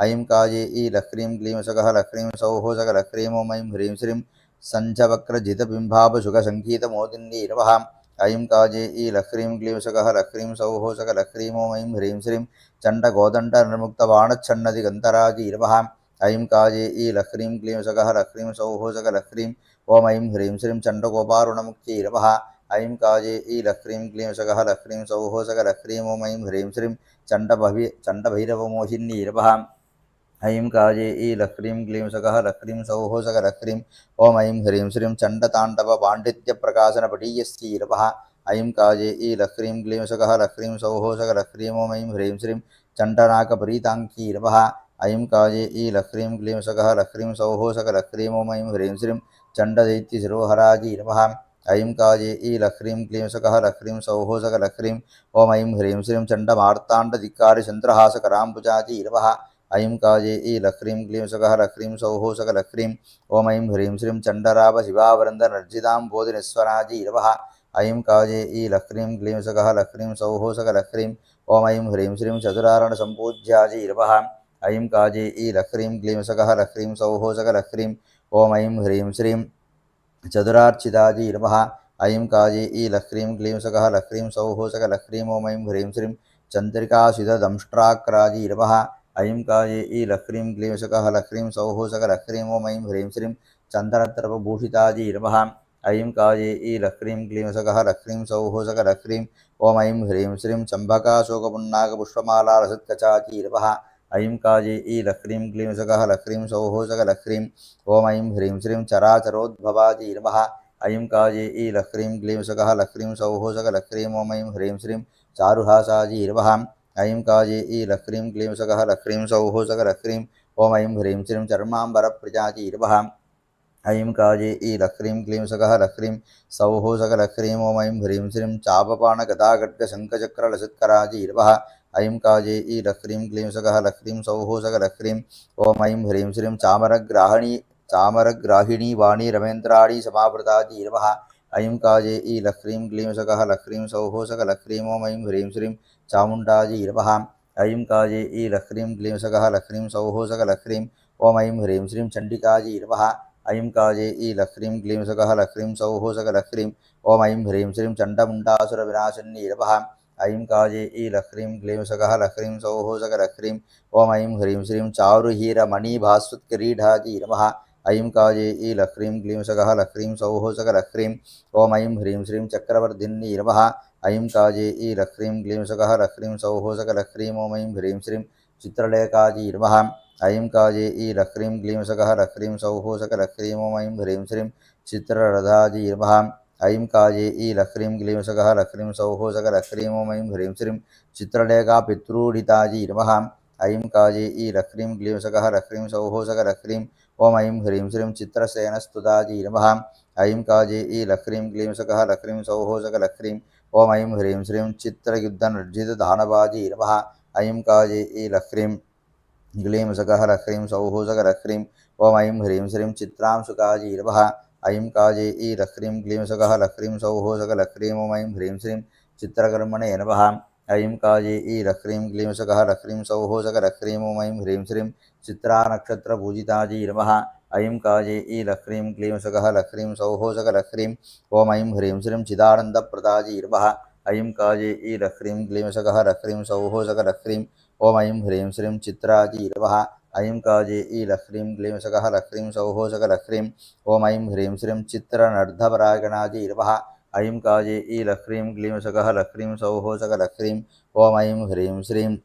ऐं काजे लह्रीं क्लीं सकः लह्रीं सौः सकः लह्रीं ओम ऐं ह्रीं श्रीं सञ्चवक्रजितबिम्बापशुखसङ्गीतमोदिनीरवः ऐं काजे लह्रीं क्लीं सकः लह्रीं सौः सकः लह्रीं ओम ऐं ह्रीं श्रीं चण्डकोदण्डनिर्मुक्तबाणच्छन्नदिगन्धराजीरवः ऐं काजे लह्रीं क्लीं सकः लह्रीं सौः सकः लह्रीं ओम ऐं ह्रीं श्रीं चण्डकोपारुणमुक्तीरवः ऐं काजे ई लह्रीं क्लीं सकः लह्रीं सौः सकलह्रीं ॐ ऐं ह्रीं श्रीं चण्डभैरवमोहिनी नमः। ऐं काजे ई लह्रीं क्लीं सकः लह्रीं सौः सकलह्रीं ॐ ऐं ह्रीं श्रीं चण्डताण्डवपाण्डित्यप्रकाशनपटीयस्यै नमः। ऐं काजे ई लह्रीं क्लीं सकः लह्रीं सौः सकलह्रीं ॐ ऐं ह्रीं श्रीं चण्डनाकपरीताङ्की नमः। ऐं काजे ई लह्रीं क्लीं सकः लह्रीं सौः सकलह्रीं ॐ ऐं ह्रीं श्रीं चण्डदैत्यशिरोहराजी नमः। ऐं काजे ई लह्रीं क्लीं सकः लह्रीं सौः सकलह्रीं ॐ ऐं ह्रीं श्रीं चण्डमार्ताण्डधिक्कारचन्द्रहासकराम्बुजाजी नमः। ऐं काजे ई लह्रीं क्लीं सकः लह्रीं सौः सकलह्रीं ॐ ऐं ह्रीं श्रीं चण्डराभशिवावृन्दनर्जिताम्बोधिनिस्वराजी नमः। ऐं काजे ई लह्रीं क्लीं सकः लह्रीं सौः सकलह्रीं ॐ ऐं ह्रीं श्रीं चतुरारणसम्पूज्याजी नमः। ऐं काजे ई लह्रीं क्लीं सकः लह्रीं सौः सकलह्रीं ॐ ऐं ह्रीं श्रीं चतुरार्चिताजी नमः। ऐं काजे ई लह्रीं क्लीं सकः लह्रीं सौः सकलह्रीं ॐ ऐं ह्रीं श्रीं चन्द्रिकासितदंष्ट्राक्राजी नमः। ऐं काजे ई लह्रीं क्लीं सकः लह्रीं सौः सकलह्रीं ॐ ऐं ह्रीं श्रीं चन्दनत्रपभूषिताजी नमः। ऐं काजे ई लह्रीं क्लीं सकः लह्रीं सौः सकलह्रीं ॐ ऐं ह्रीं श्रीं चम्बकाशोकपुन्नाकपुष्पमालारसत्कचाजी नमः। ऐं काजे ई लह्रीं क्लीं सकः लह्रीं सौः सकलह्रीं ॐ ऐं ह्रीं श्रीं चराचरोद्भवाजी नमः। ऐं काजे ई लह्रीं क्लीं सकः लह्रीं सौः सकलह्रीं ॐ ऐं ह्रीं श्रीं चारुहासाजी नमः। ऐं काजे ई लह्रीं क्लीं सकः लह्रीं सौः सकलह्रीं ॐ ऐं ह्रीं श्रीं चर्माम्बरप्रियाजी नमः। ऐं काजे ई लह्रीं क्लीं सकः लह्रीं सौः सकलह्रीं ॐ ऐं ह्रीं श्रीं चापपाणगदागड्गशङ्खचक्रलसत्कराजी नमः। ऐं काजे ई लह्रीं क्लीं सकः लह्रीं सौः सकलह्रीं ॐ ऐं ह्रीं श्रीं चामरग्राहिणी वाणी रमेन्द्राणी समावृताजी नमः। ऐं काजे ई लह्रीं क्लीं सकः लह्रीं सौः सकलह्रीं ॐ ऐं ह्रीं श्रीं चामुण्डाजी नमः। ऐं काजे ई लह्रीं क्लीं सकः लह्रीं सौः सकलह्रीं ॐ ऐं ह्रीं श्रीं चण्डिकाजी नमः। ऐं काजे ई लह्रीं क्लीं सकः लह्रीं सौः सकलह्रीं ॐ ऐं ह्रीं श्रीं चण्डमुण्डासुरविनाशिनी नमः। ऐं काजे ई लह्रीं क्लीं सकः लह्रीं सौः सकलह्रीं ॐ ऐं ह्रीं श्रीं चारुहीरमणिभास्वत्किरीटाजी नमः। ऐं काजे ई लह्रीं क्लीं सकः लह्रीं सौः सकलह्रीं ॐ ऐं ह्रीं श्रीं चक्रवर्धिनी नमः। ऐं काजे ई लह्रीं क्लीं सकः लह्रीं सौः सकलह्रीं ॐ ऐं ह्रीं श्रीं चित्रलेखाजी नमः। ऐं काजे ई लह्रीं क्लीं सकः लह्रीं सौः सकलह्रीं ॐ ऐं ह्रीं श्रीं चित्ररथाजी नमः। ऐं काजे ई लह्रीं क्लीं सकः लह्रीं सौः सकलह्रीं ॐ ऐं ह्रीं श्रीं चित्रलेखापितॄढिताजी नमः। ऐं काजे ई लह्रीं क्लीं सकः लह्रीं सौः सकलह्रीं ॐ ऐं ह्रीं श्रीं चित्रसेनस्तुताजी नमः। ऐं काजे ई लह्रीं क्लीं सकः लह्रीं सौः सकलह्रीं ॐ ऐं ह्रीं श्रीं चित्रयुद्धनर्जितदानवाजी नमः। ऐं काजे ई लह्रीं क्लीं सकः लह्रीं सौः सकलह्रीं ॐ ऐं ह्रीं श्रीं चित्रांशुकाजी नमः। ऐं काजे ई लह्रीं क्लीं सकः लह्रीं सौः सकलह्रीं ॐ ऐं ह्रीं श्रीं चित्रकर्मणे नमः। ऐं काजे ई लह्रीं क्लीं सकः लह्रीं सौः सकलह्रीं ॐ ऐं ह्रीं श्रीं चित्रानक्षत्रपूजिताजी नमः। ऐं काजे ई लह्रीं क्लीं सकः लह्रीं सौः सकलह्रीं ॐ ऐं ह्रीं श्रीं चिदानन्दप्रदाजी नमः। ऐं काजे ई लह्रीं क्लीं सकः लह्रीं सौः सकलह्रीं ॐ ऐं ह्रीं श्रीं चित्राजी नमः। ऐं काजे ई लह्रीं क्लीं सकः लह्रीं सौः सकलह्रीं ॐ ऐं ह्रीं श्रीं चित्रनर्धपरायणाजी नमः। ऐं काजे ई लह्रीं क्लीं सकः लह्रीं सौः सकलह्रीं ॐ ऐं ह्रीं श्रीं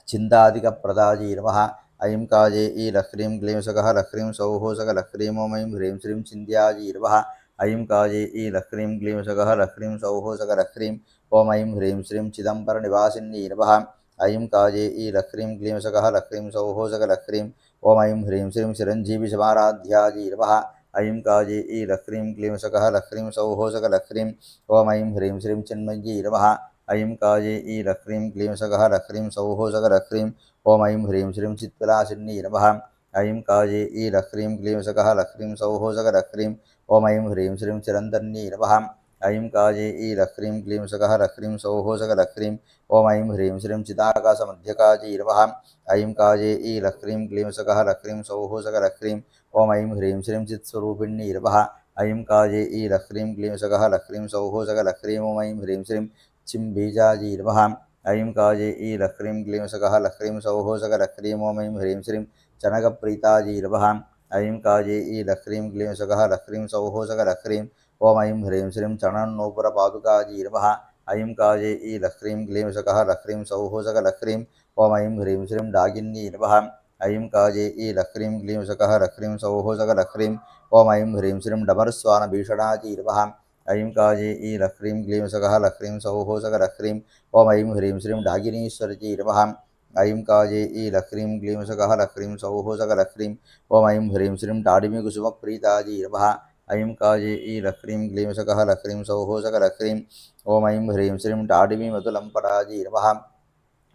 चिन्तादिकप्रदाजी नमः। ऐं काजे ई लह्रीं क्लीं सकः लह्रीं सौः सकलह्रीं ॐ ऐं ह्रीं श्रीं चिन्त्याजी नमः। ऐं काजे ई लह्रीं क्लीं सकः लह्रीं सौः सकलह्रीं ॐ ऐं ह्रीं श्रीं चिदम्बरनिवासिनी नमः। ऐं काजे ई लह्रीं क्लीं सकः लह्रीं सौः सकलह्रीं ॐ ऐं ह्रीं श्रीं चिरञ्जीविसमाराध्याजी नमः। ऐं काजे ई लह्रीं क्लीं सकः लह्रीं सौः सकलह्रीं ॐ ऐं ह्रीं श्रीं चिन्मयी नमः। ऐं काजे ई लह्रीं क्लीं सकः लह्रीं सौः सकलह्रीं ॐ ऐं ह्रीं श्रीं चित्विलासिनी नमः। ऐं काजे ई लह्रीं क्लीं सकः लह्रीं सौः सकलह्रीं ॐ ऐं ह्रीं श्रीं चिरन्तन्नी नमः। ऐं काजे ई लह्रीं क्लीं सकः लह्रीं सौः सकलह्रीं ॐ ऐं ह्रीं श्रीं चिदाकाशमध्यकाजी नमः। ऐं काजे ई लह्रीं क्लीं सकः लह्रीं सौः सकलह्रीं ॐ ऐं ह्रीं श्रीं चित्स्वरूपिणी नमः। ऐं काजे ई लह्रीं क्लीं सकः लह्रीं सौः सकलह्रीं ॐ ऐं ह्रीं श्रीं चिम्बीजाजी नमः। ऐं काजे ई लह्रीं क्लीं सकः लह्रीं सौः सकलह्रीं ॐ ऐं ह्रीं श्रीं चनकप्रीताजी नमः। ऐं काजे ई लह्रीं क्लीं सकः लह्रीं सौः सकलह्रीं ओम ऐं ह्रीं श्रीं चरणन्नूपुरपादुकाजी नमः। ऐं काजे ई लह्रीं क्लीं सकः लह्रीं सौः सकलह्रीं। ओम ऐं ह्रीं श्रीं डागिन्यै नमः। ऐं काजे ई लह्रीं क्लीं सकः लह्रीं सौः सकलह्रीं। ओम ऐं ह्रीं श्रीं डमरुस्वानभीषणाजी नमः। ऐं काजे ई लह्रीं क्लीं सकः लह्रीं सौः सकलह्रीं। ओम ऐं ह्रीं श्रीं डागिनीश्वरजी नमः। ऐं काजे ई लह्रीं क्लीं सकः लह्रीं सौः सकलह्रीं। ओम ऐं ह्रीं श्रीं डाडिमीकुसुमप्रीताजी नमः। ऐं काजे ई लह्रीं क्लीं सकः लह्रीं सौः सकलह्रीं। ओम ऐं ह्रीं श्रीं डाडिमीमधुलम्पटाजी नमः।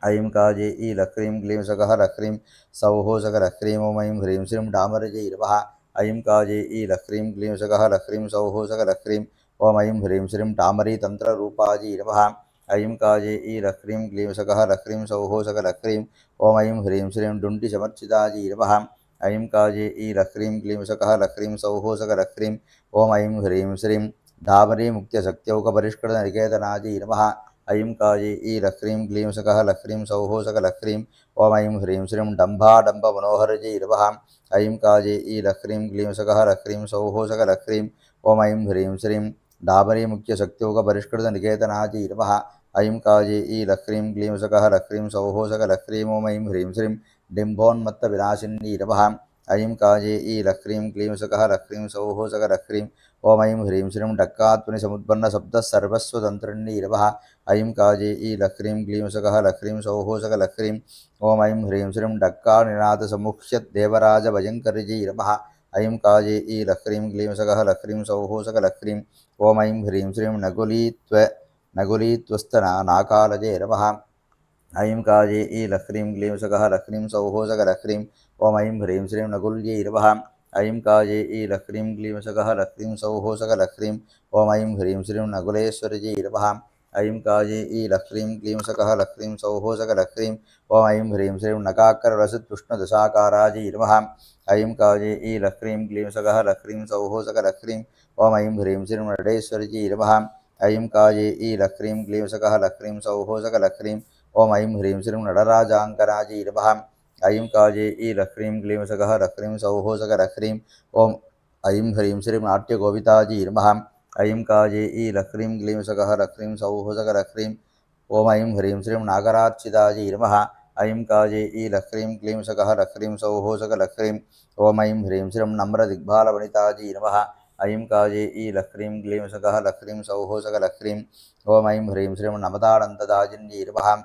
ऐं काजे ई लह्रीं क्लीं सकः लह्रीं सौः सकलह्रीं। ओम ऐं ह्रीं श्रीं डामरजै नमः। ऐं काजे ई लह्रीं क्लीं सकः लह्रीं सौः सकलह्रीं। ओम ऐं ह्रीं श्रीं डामरीतन्त्ररूपाजी नमः। ऐं काजे ई लह्रीं क्लीं सकः लह्रीं सौः सकलह्रीं। ओम ऐं ह्रीं श्रीं डुण्डिसमर्चिताजी नमः। ऐं काजे ई लह्रीं क्लीं सकः लह्रीं सौः सकलह्रीं। ओम ऐं ह्रीं श्रीं धामरीमुक्त्यशक्त्यौकपरिष्कृतनिकेतनाजी नमः। ऐं काजे ई लह्रीं क्लीं सकः लह्रीं सौः सकलह्रीं। ओम ऐं ह्रीं श्रीं डम्भाडम्बमनोहरजै नमः। ऐं काजे ई लह्रीं क्लीं सकः लह्रीं सौः सकलह्रीं। ओम ऐं ह्रीं श्रीं डाबरीमुक्त्यशक्त्यौकपरिष्कृतनिकेतनाजी नमः। ऐं काजे ई लह्रीं क्लीं सकः लह्रीं सौः सकलह्रीं। ओम ऐं ह्रीं श्रीं डिम्बोन्मत्तविनाशिन्यै नमः। ऐं काजे ई लह्रीं क्लीं सकः लह्रीं सौः सकलह्रीं। ओम ऐं ह्रीं श्रीं डक्कात्मनिसमुत्पन्नशब्दसर्वस्वतन्त्रिण्यै नमः। ऐं काजे ई लह्रीं क्लीं सकः लह्रीं सौः सकलह्रीं। ओम ऐं ह्रीं श्रीं डक्कानिनादसमुह्यद्देवराजभयङ्करजै नमः। ऐं काजे ई लह्रीं क्लीं सकः लह्रीं सौः सकलह्रीं। ओम ऐं ह्रीं श्रीं नकुलीत्वस्तनाकालजे नमः। ऐं काजे ई लह्रीं क्लीं सकः लह्रीं सौः सकलह्रीं। ओम ऐं ह्रीं श्रीं नकुल्यै नमः। ऐं काजे ई लह्रीं क्लीं सकः लह्रीं सौः सकलह्रीं। ओम ऐं ह्रीं श्रीं नकुलेश्वरजै नमः। ऐं काजे ई लह्रीं क्लीं सकः लह्रीं सौः सकलह्रीं। ओम ऐं ह्रीं श्रीं नकाकररसतुष्णदशाकाराजै नमः। ऐं काजे ई लह्रीं क्लीं सकः लह्रीं सौः सकलह्रीं। ओम ऐं ह्रीं श्रीं नटेश्वरजै नमः। ऐं काजे ई लह्रीं क्लीं सकः लह्रीं सौः सकलह्रीं। ओम ऐं ह्रीं श्रीं नटराजाङ्कनाजै नमः। ऐं काजे ई लह्रीं क्लीं सकः लह्रीं सौः सकलह्रीं। ओम ऐं ह्रीं श्रीं नाट्यगोविताजै नमः। ऐं काजे ई लह्रीं क्लीं सकः लह्रीं सौः सकलह्रीं। ओम ऐं ह्रीं श्रीं नागरार्चिताजै नमः। ऐं काजे ई लह्रीं क्लीं सकः लह्रीं सौः सकलह्रीं। ओम ऐं ह्रीं श्रीं नम्रदिग्बालवनिताजै नमः। ऐं काजे ई लह्रीं क्लीं सकः लह्रीं सौः सकलह्रीं। ओम ऐं ह्रीं श्रीं नमदानन्ददाजिन्यै नमः।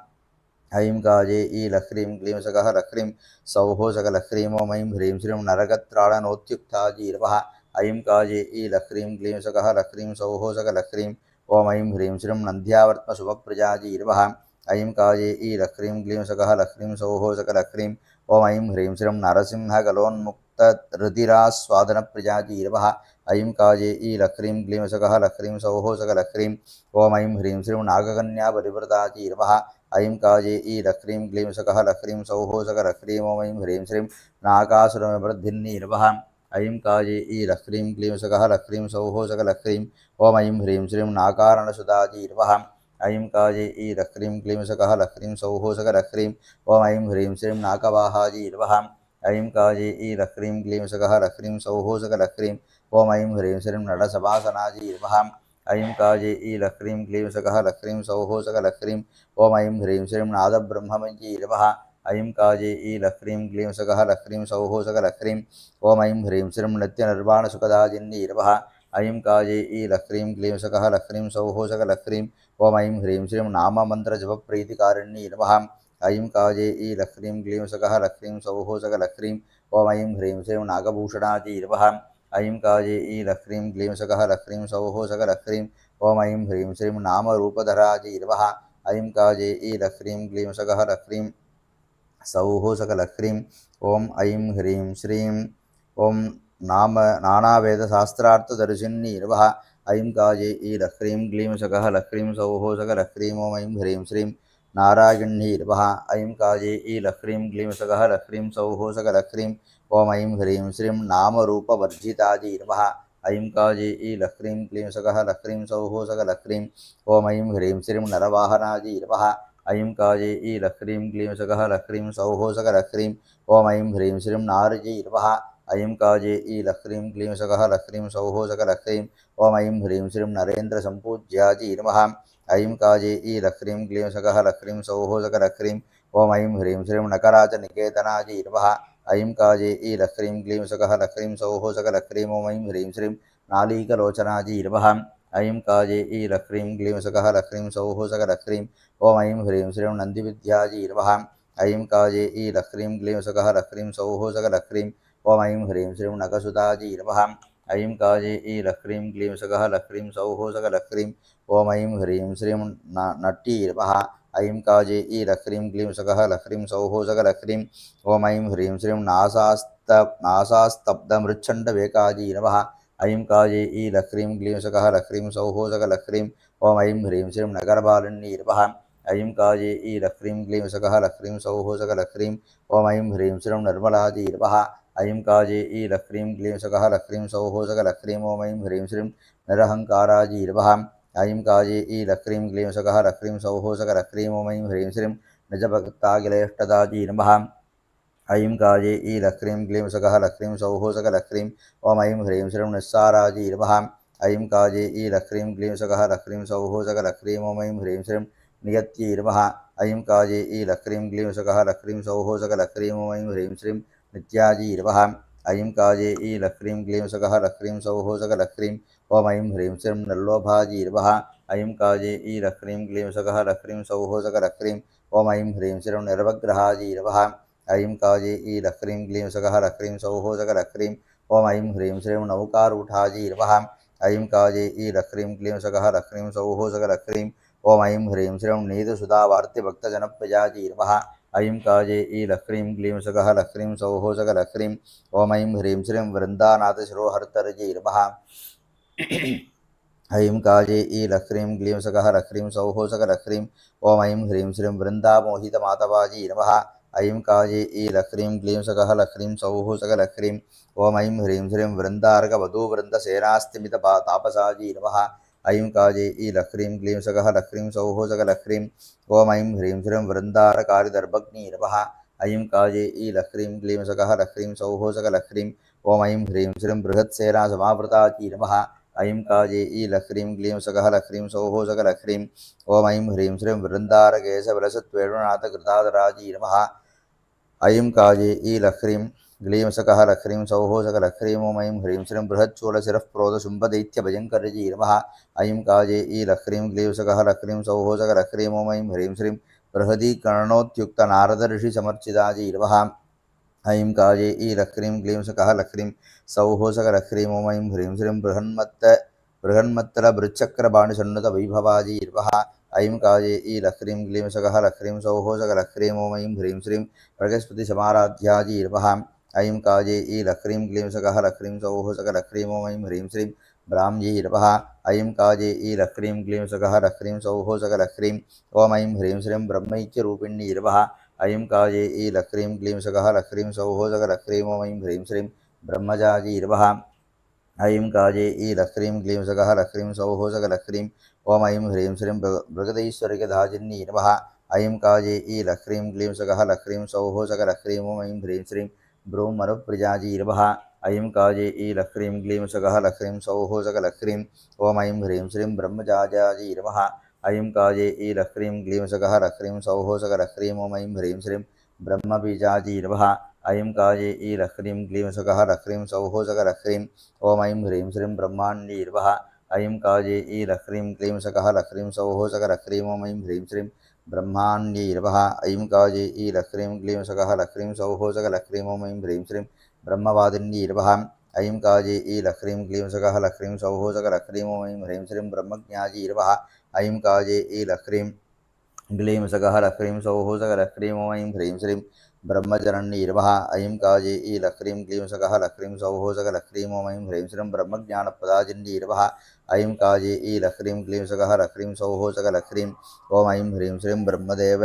ऐं काजे ई लह्रीं क्लीं सकः लह्रीं सौः सकलह्रीं। ओम ऐं ह्रीं श्रीं नरकत्राणनोत्युक्ताजै नमः। ऐं काजे ई लह्रीं क्लीं सकः लह्रीं सौः सकलह्रीं। ओम ऐं ह्रीं श्रीं नन्द्यावर्त्मशुभप्रजाजै नमः। ऐं काजे ई लह्रीं क्लीं सकः लह्रीं सौः सकलह्रीं। ओम ऐं ह्रीं श्रीं नरसिंहगलोन्मुक्तरुधिरास्वादनप्रियाजै नमः। ऐं काजे ई लह्रीं क्लीं सकः लह्रीं सौः सकलह्रीं। ओम ऐं ह्रीं श्रीं नागकन्यापरिवृताजै नमः। ऐं काजे ई लह्रीं क्लीं सकः लह्रीं सौः सकलह्रीं। ओम ऐं ह्रीं श्रीं नागासुरनिवर्धिन्यै नमः। ऐं काजे ई लह्रीं क्लीं सकः लह्रीं सौः सकलह्रीं। ओम ऐं ह्रीं श्रीं नाकारणसुधाजै नमः। ऐं काजे ई लह्रीं क्लीं सकः लह्रीं सौः सकलह्रीं। ओम ऐं ह्रीं श्रीं नाकवाहाजै नमः। ऐं काजे ई लह्रीं क्लीं सकः लह्रीं सौः सकलह्रीं। ओम ऐं ह्रीं श्रीं नटसभासनाजै नमः। ऐं काजे ई लह्रीं क्लीं सकः लह्रीं सौः सकलह्रीं। ओम ऐं ह्रीं श्रीं नादब्रह्ममय्यै नमः। ऐं काजे ई लह्रीं क्लीं सकः लह्रीं सौः सकलह्रीं। ओम ऐं ह्रीं श्रीं नित्यनिर्वाणसुखदाजिन्यै नमः। ऐं काजे ई लह्रीं क्लीं सकः लह्रीं सौः सकलह्रीं। ओम ऐं ह्रीं श्रीं नाममन्त्रजपप्रीतिकारिण्यै नमः। ऐं काजे ई लह्रीं क्लीं सकः लह्रीं सौः सकलह्रीं। ओम ऐं ह्रीं श्रीं नागभूषणाजै नमः। ऐं काजे ई लह्रीं क्लीं सकः लह्रीं सौः सकलह्रीं। ओम ऐं ह्रीं श्रीं नामरूपधराजै नमः। ऐं काजे ई लह्रीं क्लीं सकः लह्रीं सौः सकलह्रीं। ओम ऐं ह्रीं श्रीं ओम नानावेदशास्त्रार्थदर्शिन्यै नमः। ऐं काजे ई लह्रीं क्लीं सकः लह्रीं सौः सकलह्रीं। ओम ऐं ह्रीं श्रीं नारायण्यै नमः। ऐं काजे ई लह्रीं क्लीं सकः लह्रीं सौः सकलह्रीं। ओम ऐं ह्रीं श्रीं नामरूपवर्जिताजै नमः। ऐं काजे ई लह्रीं क्लीं सकः लह्रीं सौः सकलह्रीं। ओम ऐं ह्रीं श्रीं नरवाहनाजै नमः। ऐं काजे ई लह्रीं क्लीं सकः लह्रीं सौः सकलह्रीं। ओम ऐं ह्रीं श्रीं नारजै नमः। ऐं काजे ई लह्रीं क्लीं सकः लह्रीं सौः सकलह्रीं ॐ ऐं ह्रीं श्रीं नरेन्द्रसम्पूज्याजी नमः ऐं काजे ई लह्रीं क्लीं सकः लह्रीं सौः सकलह्रीं ॐ ऐं ह्रीं श्रीं नकराचनिकेतनाजी नमः ऐं काजे ई लह्रीं क्लीं सकः लह्रीं सौः सकलह्रीं ॐ ऐं ह्रीं श्रीं नालीकलोचनाजी नमः ऐं काजे ई लह्रीं क्लीं सकः लह्रीं सौः सकलह्रीं ॐ ऐं ह्रीं श्रीं नन्दिविद्याजी नमः ऐं काजे ई लह्रीं क्लीं सकः लह्रीं सौः सकलह्रीं ॐ ऐं ह्रीं श्रीं नखसुताजी नमः ऐं काजे ई लह्रीं क्लीं सकः लह्रीं सौः सकलह्रीं ॐ ऐं ह्रीं श्रीं नट्टी नमः ऐं काजे ई लह्रीं क्लीं सकः लह्रीं सौः सकलह्रीं ॐ ऐं ह्रीं श्रीं नासास्तब्धमृच्छण्डवेकाजी नमः ऐं काजे ई लह्रीं क्लीं सकः लह्रीं सौः सकलह्रीं ॐ ऐं ह्रीं श्रीं नगरबालिनी नमः ऐं काजे ई लह्रीं क्लीं सकः लह्रीं सौः सकलह्रीं ॐ ऐं ह्रीं श्रीं निर्मलाजी नमः ऐं काजे ई लह्रीं क्लीं सकः लह्रीं सौः सकलह्रीं ॐ ऐं ह्रीं श्रीं निरहङ्काराजी नमः ऐं काजे ई लह्रीं क्लीं सकः लह्रीं सौः सकलह्रीं ॐ ऐं ह्रीं श्रीं निजभक्ताखिलेष्टदाजी नमः ऐं काजे ई लह्रीं क्लीं सकः लह्रीं सौः सकलह्रीं ॐ ऐं ह्रीं श्रीं निस्साराजी नमः ऐं काजे ई लह्रीं क्लीं सकः लह्रीं सौः सकलह्रीं ॐ ऐं ह्रीं श्रीं नियत्यै नमः ऐं काजे ई लह्रीं क्लीं सकः लह्रीं सौः सकलह्रीं ॐ ऐं ह्रीं श्रीं नित्याजी नमः ऐं काजे ई लह्रीं क्लीं सकः लह्रीं सौः सकलह्रीं ॐ ऐं ह्रीं श्रीं निर्लोभाजी नमः ऐं काजे ई लह्रीं क्लीं सकः लह्रीं सौः सकलह्रीं ॐ ऐं ह्रीं श्रीं निर्वग्रहाजी नमः ऐं काजे ई लह्रीं क्लीं सकः लह्रीं सौः सकलह्रीं ॐ ऐं ह्रीं श्रीं नौकारूढाजी नमः ऐं काजे ई लह्रीं क्लीं सकः लह्रीं सौः सकलह्रीं ॐ ऐं ह्रीं श्रीं नीतसुधावार्तिभक्तजनप्रियाजी नमः ऐं काजे ई लह्रीं क्लीं सकः लह्रीं सौः सकलह्रीं ॐ ऐं ह्रीं श्रीं वृन्दानाथशिरोहर्तर्जी नमः ऐं काजे ई लह्रीं क्लीं सकः लह्रीं सौः सकलह्रीं ॐ ऐं ह्रीं श्रीं वृन्दामोहितमातवाजी नमः ऐं काजे ई लह्रीं क्लीं सकः लह्रीं सौः सकलह्रीं ॐ ऐं ह्रीं श्रीं वृन्दार्कवधूवृन्दसेनास्तिमिततापसाजी नमः ऐं काजे ई लह्रीं क्लीं सकः लह्रीं सौः सकलह्रीं ॐ ऐं ह्रीं श्रीं वृन्दारकारिदर्भग्नी नमः ऐं काजे ई लह्रीं क्लीं सकः लह्रीं सौः सकलह्रीं ॐ ऐं ह्रीं श्रीं बृहत्सेनासमावृताजी नमः ऐं काजे ई लह्रीं क्लीं सकः लह्रीं सौः सकलह्रीं ॐ ऐं ह्रीं श्रीं वृन्दारकेशविलसत्वेणुनाथकृतादराजी नमः ऐं काजे ई लह्रीं क्लीं सकः लह्रीं सौः सकलह्रीं ॐ ऐं ह्रीं श्रीं बृहच्चूलशिरःप्रोदशुम्भदैत्यभयङ्करजी नमः ऐं काजे ई लह्रीं क्लीं सकः लह्रीं सौः सकलह्रीं ॐ ऐं ह्रीं श्रीं बृहदीकर्णोत्युक्तनारदऋषिसमर्चिताजी नमः ऐं काजे ई लह्रीं क्लीं सकः लह्रीं सौः सकलह्रीं ॐ ऐं ह्रीं श्रीं बृहन्मत्तलभृच्चक्रबाणसन्नुतवैभवाजी नमः ऐं काजे ई लह्रीं क्लीं सकः लह्रीं सौः सकलह्रीं ॐ ऐं ह्रीं श्रीं बृहस्पतिसमाराध्याजी नमः ऐं काजे ई लह्रीं क्लीं सकः लह्रीं सौः सकलह्रीं ॐ ऐं ह्रीं श्रीं ब्राह्म्यै नमः ऐं काजे ई लह्रीं क्लीं सकः लह्रीं सौः सकलह्रीं ॐ ऐं ह्रीं श्रीं ब्रह्मैक्यरूपिण्यै नमः ऐं काजे ई लह्रीं क्लीं सकः लह्रीं सौः सकलह्रीं ॐ ऐं ह्रीं श्रीं ब्रह्मजाजी नमः ऐं काजे ई लह्रीं क्लीं सकः लह्रीं सौः सकलह्रीं ॐ ऐं ह्रीं श्रीं बृहदैश्वर्यदाजिन्यै नमः ऐं काजे ई लह्रीं क्लीं सकः लह्रीं सौः सकलह्रीं ॐ ऐं ह्रीं श्रीं ब्रूमनुप्रियाजी नमः ऐं काजे ई लह्रीं क्लीं सकः लह्रीं सौः सकलह्रीं ॐ ऐं ह्रीं श्रीं ब्रह्मजाजाजी नमः ऐं काजे ई लह्रीं क्लीं सकः लह्रीं सौः सकलह्रीं ॐ ऐं ह्रीं श्रीं ब्रह्मबीजाजी नमः ऐं काजे ई लह्रीं क्लीं सकः लह्रीं सौः सकलह्रीं ॐ ऐं ह्रीं श्रीं ब्रह्माण्डी नमः ऐं काजे ई लह्रीं क्लीं सकः लह्रीं सौः सकलह्रीं ॐ ऐं ह्रीं श्रीं ब्रह्माण्ड्यै नमः ऐं काजे ई लह्रीं क्लीं सकः लह्रीं सौः सकलह्रीं ॐ ऐं ह्रीं श्रीं ब्रह्मवादिन्यै नमः ऐं काजे ई लह्रीं क्लीं सकः लह्रीं सौः सकलह्रीं ॐ ऐं ह्रीं श्रीं ब्रह्मज्ञाजी नमः ऐं काजे ई लह्रीं क्लीं सकः लह्रीं सौः सकलह्रीं ॐ ऐं ह्रीं श्रीं ब्रह्मजनन्यै नमः ऐं काजे ई लह्रीं क्लीं सकः लह्रीं सौः सकलह्रीं ॐ ऐं ह्रीं श्रीं ब्रह्मज्ञानप्रदाजिन्यै नमः ऐं काजे ई लह्रीं क्लीं सकः लह्रीं सौः सकलह्रीं ॐ ऐं ह्रीं श्रीं ब्रह्मदेव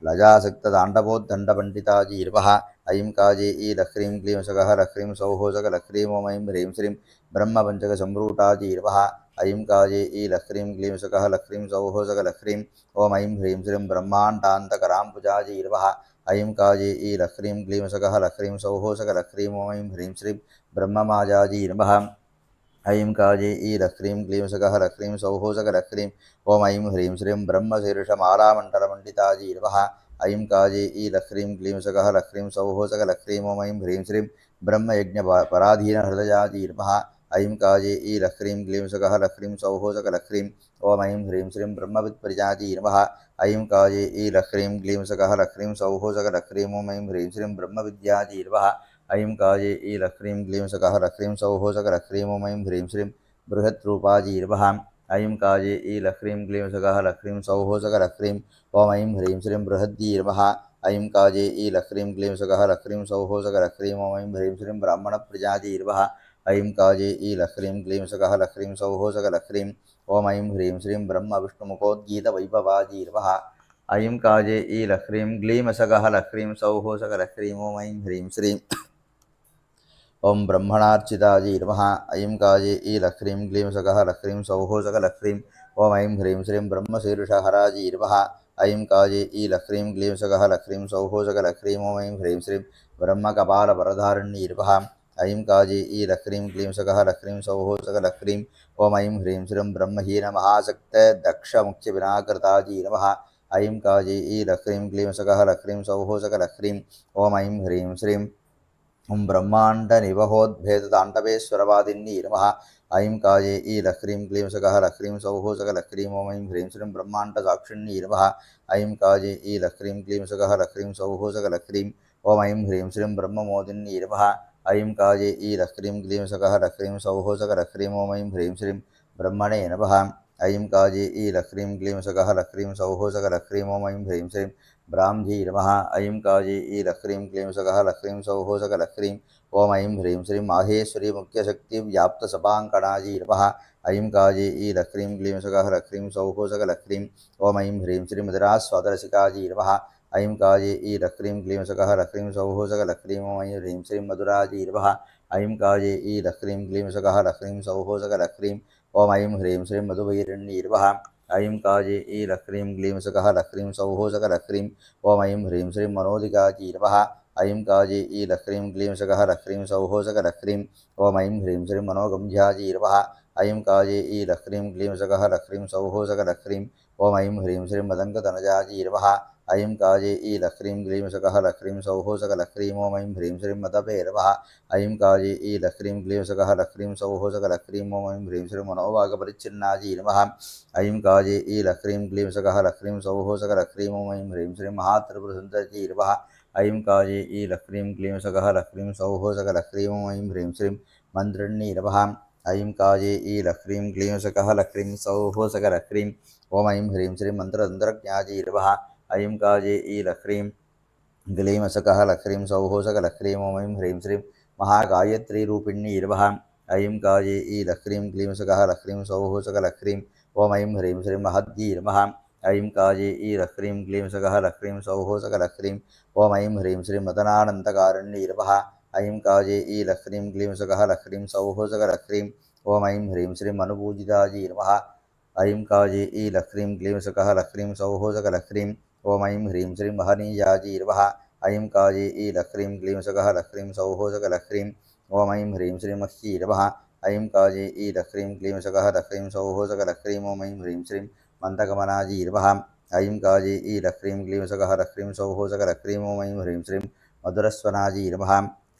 लजासक्तताण्डवोद्दण्डपण्डिताजी नमः ऐं काजे ई लह्रीं क्लीं सकः लह्रीं सौः सकलह्रीं ॐ ऐं ह्रीं श्रीं ब्रह्मपञ्चकसम्भूताजी नमः ऐं काजे ई लह्रीं क्लीं सकः लह्रीं सौः सकलह्रीं ॐ ऐं ह्रीं श्रीं ब्रह्माण्डान्तकराम्बुजाजी नमः ऐं काजे ईलह्रीं क्लीं सकः लह्रीं सौः सकलह्रीं ॐ ऐं ह्रीं श्रीं ब्रह्ममाजाजी नमः। ऐं काजे ईलह्रीं क्लीं सकः लह्रीं सौः सकलह्रीं ॐ ऐं ह्रीं श्रीं ब्रह्मशीर्षमालामण्डलमण्डिताजी नमः। ऐं काजे ईलह्रीं क्लीं सकः लह्रीं सौः सकलह्रीं ॐ ऐं ह्रीं श्रीं ब्रह्मयज्ञपराधीनहृदयाजी नमः। ऐं काजे ईलह्रीं क्लीं सकः लह्रीं सौः सकलह्रीं ॐ ऐं ह्रीं श्रीं ब्रह्मवित्परिजाजी नमः। ऐं काजे ईलह्रीं क्लीं सकः लह्रीं सौः सकलह्रीं ॐ ऐं ह्रीं श्रीं ब्रह्मविद्याजी नमः। ऐं काजे ईलह्रीं क्लीं सकः लह्रीं सौः सकलह्रीं ॐ ऐं ह्रीं श्रीं बृहत्रूपाजी नमः। ऐं काजे ईलह्रीं क्लीं सकः लह्रीं सौः सकलह्रीं ॐ ऐं ह्रीं श्रीं बृहद्यै नमः। ऐं काजे ईलह्रीं क्लीं सकः लह्रीं सौः सकलह्रीं ॐ ऐं ह्रीं श्रीं ब्राह्मणप्रजाजी नमः। ऐं काजे ईलह्रीं क्लीं सकः लह्रीं सौः सकलह्रीं ॐ ऐं ह्रीं श्रीं ब्रह्मविष्णुमुखोद्गीतवैभवाजी नमः। ऐं काजे ईलह्रीं क्लीं सकः लह्रीं सौः सकलह्रीं ॐ ऐं ह्रीं श्रीं ॐ ब्रह्मणार्चिताजी नमः। ऐं काजे ईलह्रीं क्लीं सकः लह्रीं सौः सकलह्रीं ॐ ऐं ह्रीं श्रीं ब्रह्मशीर्षहराजी नमः। ऐं काजे ईलह्रीं क्लीं सकः लह्रीं सौः सकलह्रीं ॐ ऐं ह्रीं श्रीं ब्रह्मकपालवरधारिण्यै नमः। ऐं काजे ईलह्रीं क्लीं सकः लह्रीं सौः सकलह्रीं ॐ ऐं ह्रीं श्रीं ब्रह्महीनमहाशक्तदक्षमुख्यविनाकृताजी नमः। ऐं काजे ईलह्रीं क्लीं सकः लह्रीं सौः सकलह्रीं ॐ ऐं ह्रीं श्रीं ब्रह्माण्डनिवहोद्भेदताण्डवेश्वरवादिन्यै नमः। ऐं काजे ईलह्रीं क्लीं सकः लह्रीं सौः सकलह्रीं ॐ ऐं ह्रीं श्रीं ब्रह्माण्डसाक्षिण्यै नमः। ऐं काजे ईलह्रीं क्लीं सकः लह्रीं सौः सकलह्रीं ॐ ऐं ह्रीं श्रीं ब्रह्ममोदिन्यै नमः। ऐं काजे ईलह्रीं क्लीं सकः लह्रीं सौः सकलह्रीं ॐ ऐं ह्रीं श्रीं ब्रह्मणे नमः। ऐं काजे ईलह्रीं क्लीं सकः लह्रीं सौः सकलह्रीं ॐ ऐं ह्रीं श्रीं ब्राह्म्यै नमः। ऐं काजे ईलह्रीं क्लीं सकः लह्रीं सौः सकलह्रीं ॐ ऐं ह्रीं श्रीं माहेश्वरी मुख्यशक्तिव्याप्तसपाङ्कणाजी नमः। ऐं काजे ईलह्रीं क्लीं सकः लह्रीं सौः सकलह्रीं ॐ ऐं ह्रीं श्रीं मधुरास्वादरसिकाजी नमः। ऐं काजे ईलह्रीं क्लीं सकः लह्रीं सौः सकलह्रीं ॐ ऐं ह्रीं श्रीं मधुराजी नमः। ऐं काजे ईलह्रीं क्लीं सकः लह्रीं सौः सकलह्रीं ॐ ऐं ह्रीं श्रीं मधुवैरण्यै नमः। ऐं काजे ईलह्रीं क्लीं सकः लह्रीं सौः सकलह्रीं ॐ ऐं ह्रीं श्रीं मनोदिकाजी नमः। ऐं काजे ईलह्रीं क्लीं सकः लह्रीं सौः सकलह्रीं ॐ ऐं ह्रीं श्रीं मनोगम्भ्याजी नमः। ऐं काजे ईलह्रीं क्लीं सकः लह्रीं सौः सकलह्रीं ॐ ऐं ह्रीं श्रीं मदङ्गतनजाजी नमः। ऐं काजे ईलह्रीं क्लीं सकः लह्रीं सौः सकलह्रीं ॐ ऐं ह्रीं श्रीं मदपे नमः। ऐं काजे ईलह्रीं क्लीं सकः लह्रीं सौः सकलह्रीं ॐ ऐं ह्रीं श्रीं मनोभागपरिच्छिन्नाजी नमः। ऐं काजे ईलह्रीं क्लीं सकः लह्रीं सौः सकलह्रीं ॐ ऐं ह्रीं श्रीं महात्रिपुरसुन्दरी नमः। ऐं काजे ईलह्रीं क्लीं सकः लह्रीं सौः सकलह्रीं ॐ ऐं ह्रीं श्रीं मन्त्रिण्यै नमः। ऐं काजे ईलह्रीं क्लीं सकः लह्रीं सौः सकलह्रीं ॐ ऐं ह्रीं श्रीं मन्त्रतन्त्रज्ञाजी नमः। ऐं काजे ईलह्रीं क्लीं सकः लह्रीं सौः सकलह्रीं ॐ ऐं ह्रीं श्रीं महागायत्रीरूपिण्यै नमः। ऐं काजे ईलह्रीं क्लीं सकः लह्रीं सौः सकलह्रीं ॐ ऐं ह्रीं श्रीं महद्यै नमः। ऐं काजे ईलह्रीं क्लीं सकः लह्रीं सौः सकलह्रीं ॐ ऐं ह्रीं श्रीं मदनानन्दकारिण्यै नमः। ऐं काजे ईलह्रीं क्लीं सकः लह्रीं सौः सकलह्रीं ॐ ऐं ह्रीं श्रीं मनुपूजिताजी नमः। ऐं काजे ईलह्रीं क्लीं सकः लह्रीं सौः सकलह्रीं ॐ ऐं ह्रीं श्रीं महनीयाजी नमः। ऐं काजे ईलह्रीं क्लीं सकः लह्रीं सौः सकलह्रीं ॐ ऐं ह्रीं श्रीं मह्यै नमः। ऐं काजे ईलह्रीं क्लीं सकः लह्रीं सौः सकलह्रीं ॐ ऐं ह्रीं श्रीं मन्दगमनाजी नमः। ऐं काजे ईलह्रीं क्लीं सकः लह्रीं सौः सकलह्रीं ॐ ऐं ह्रीं श्रीं मधुरस्वनाजी नमः।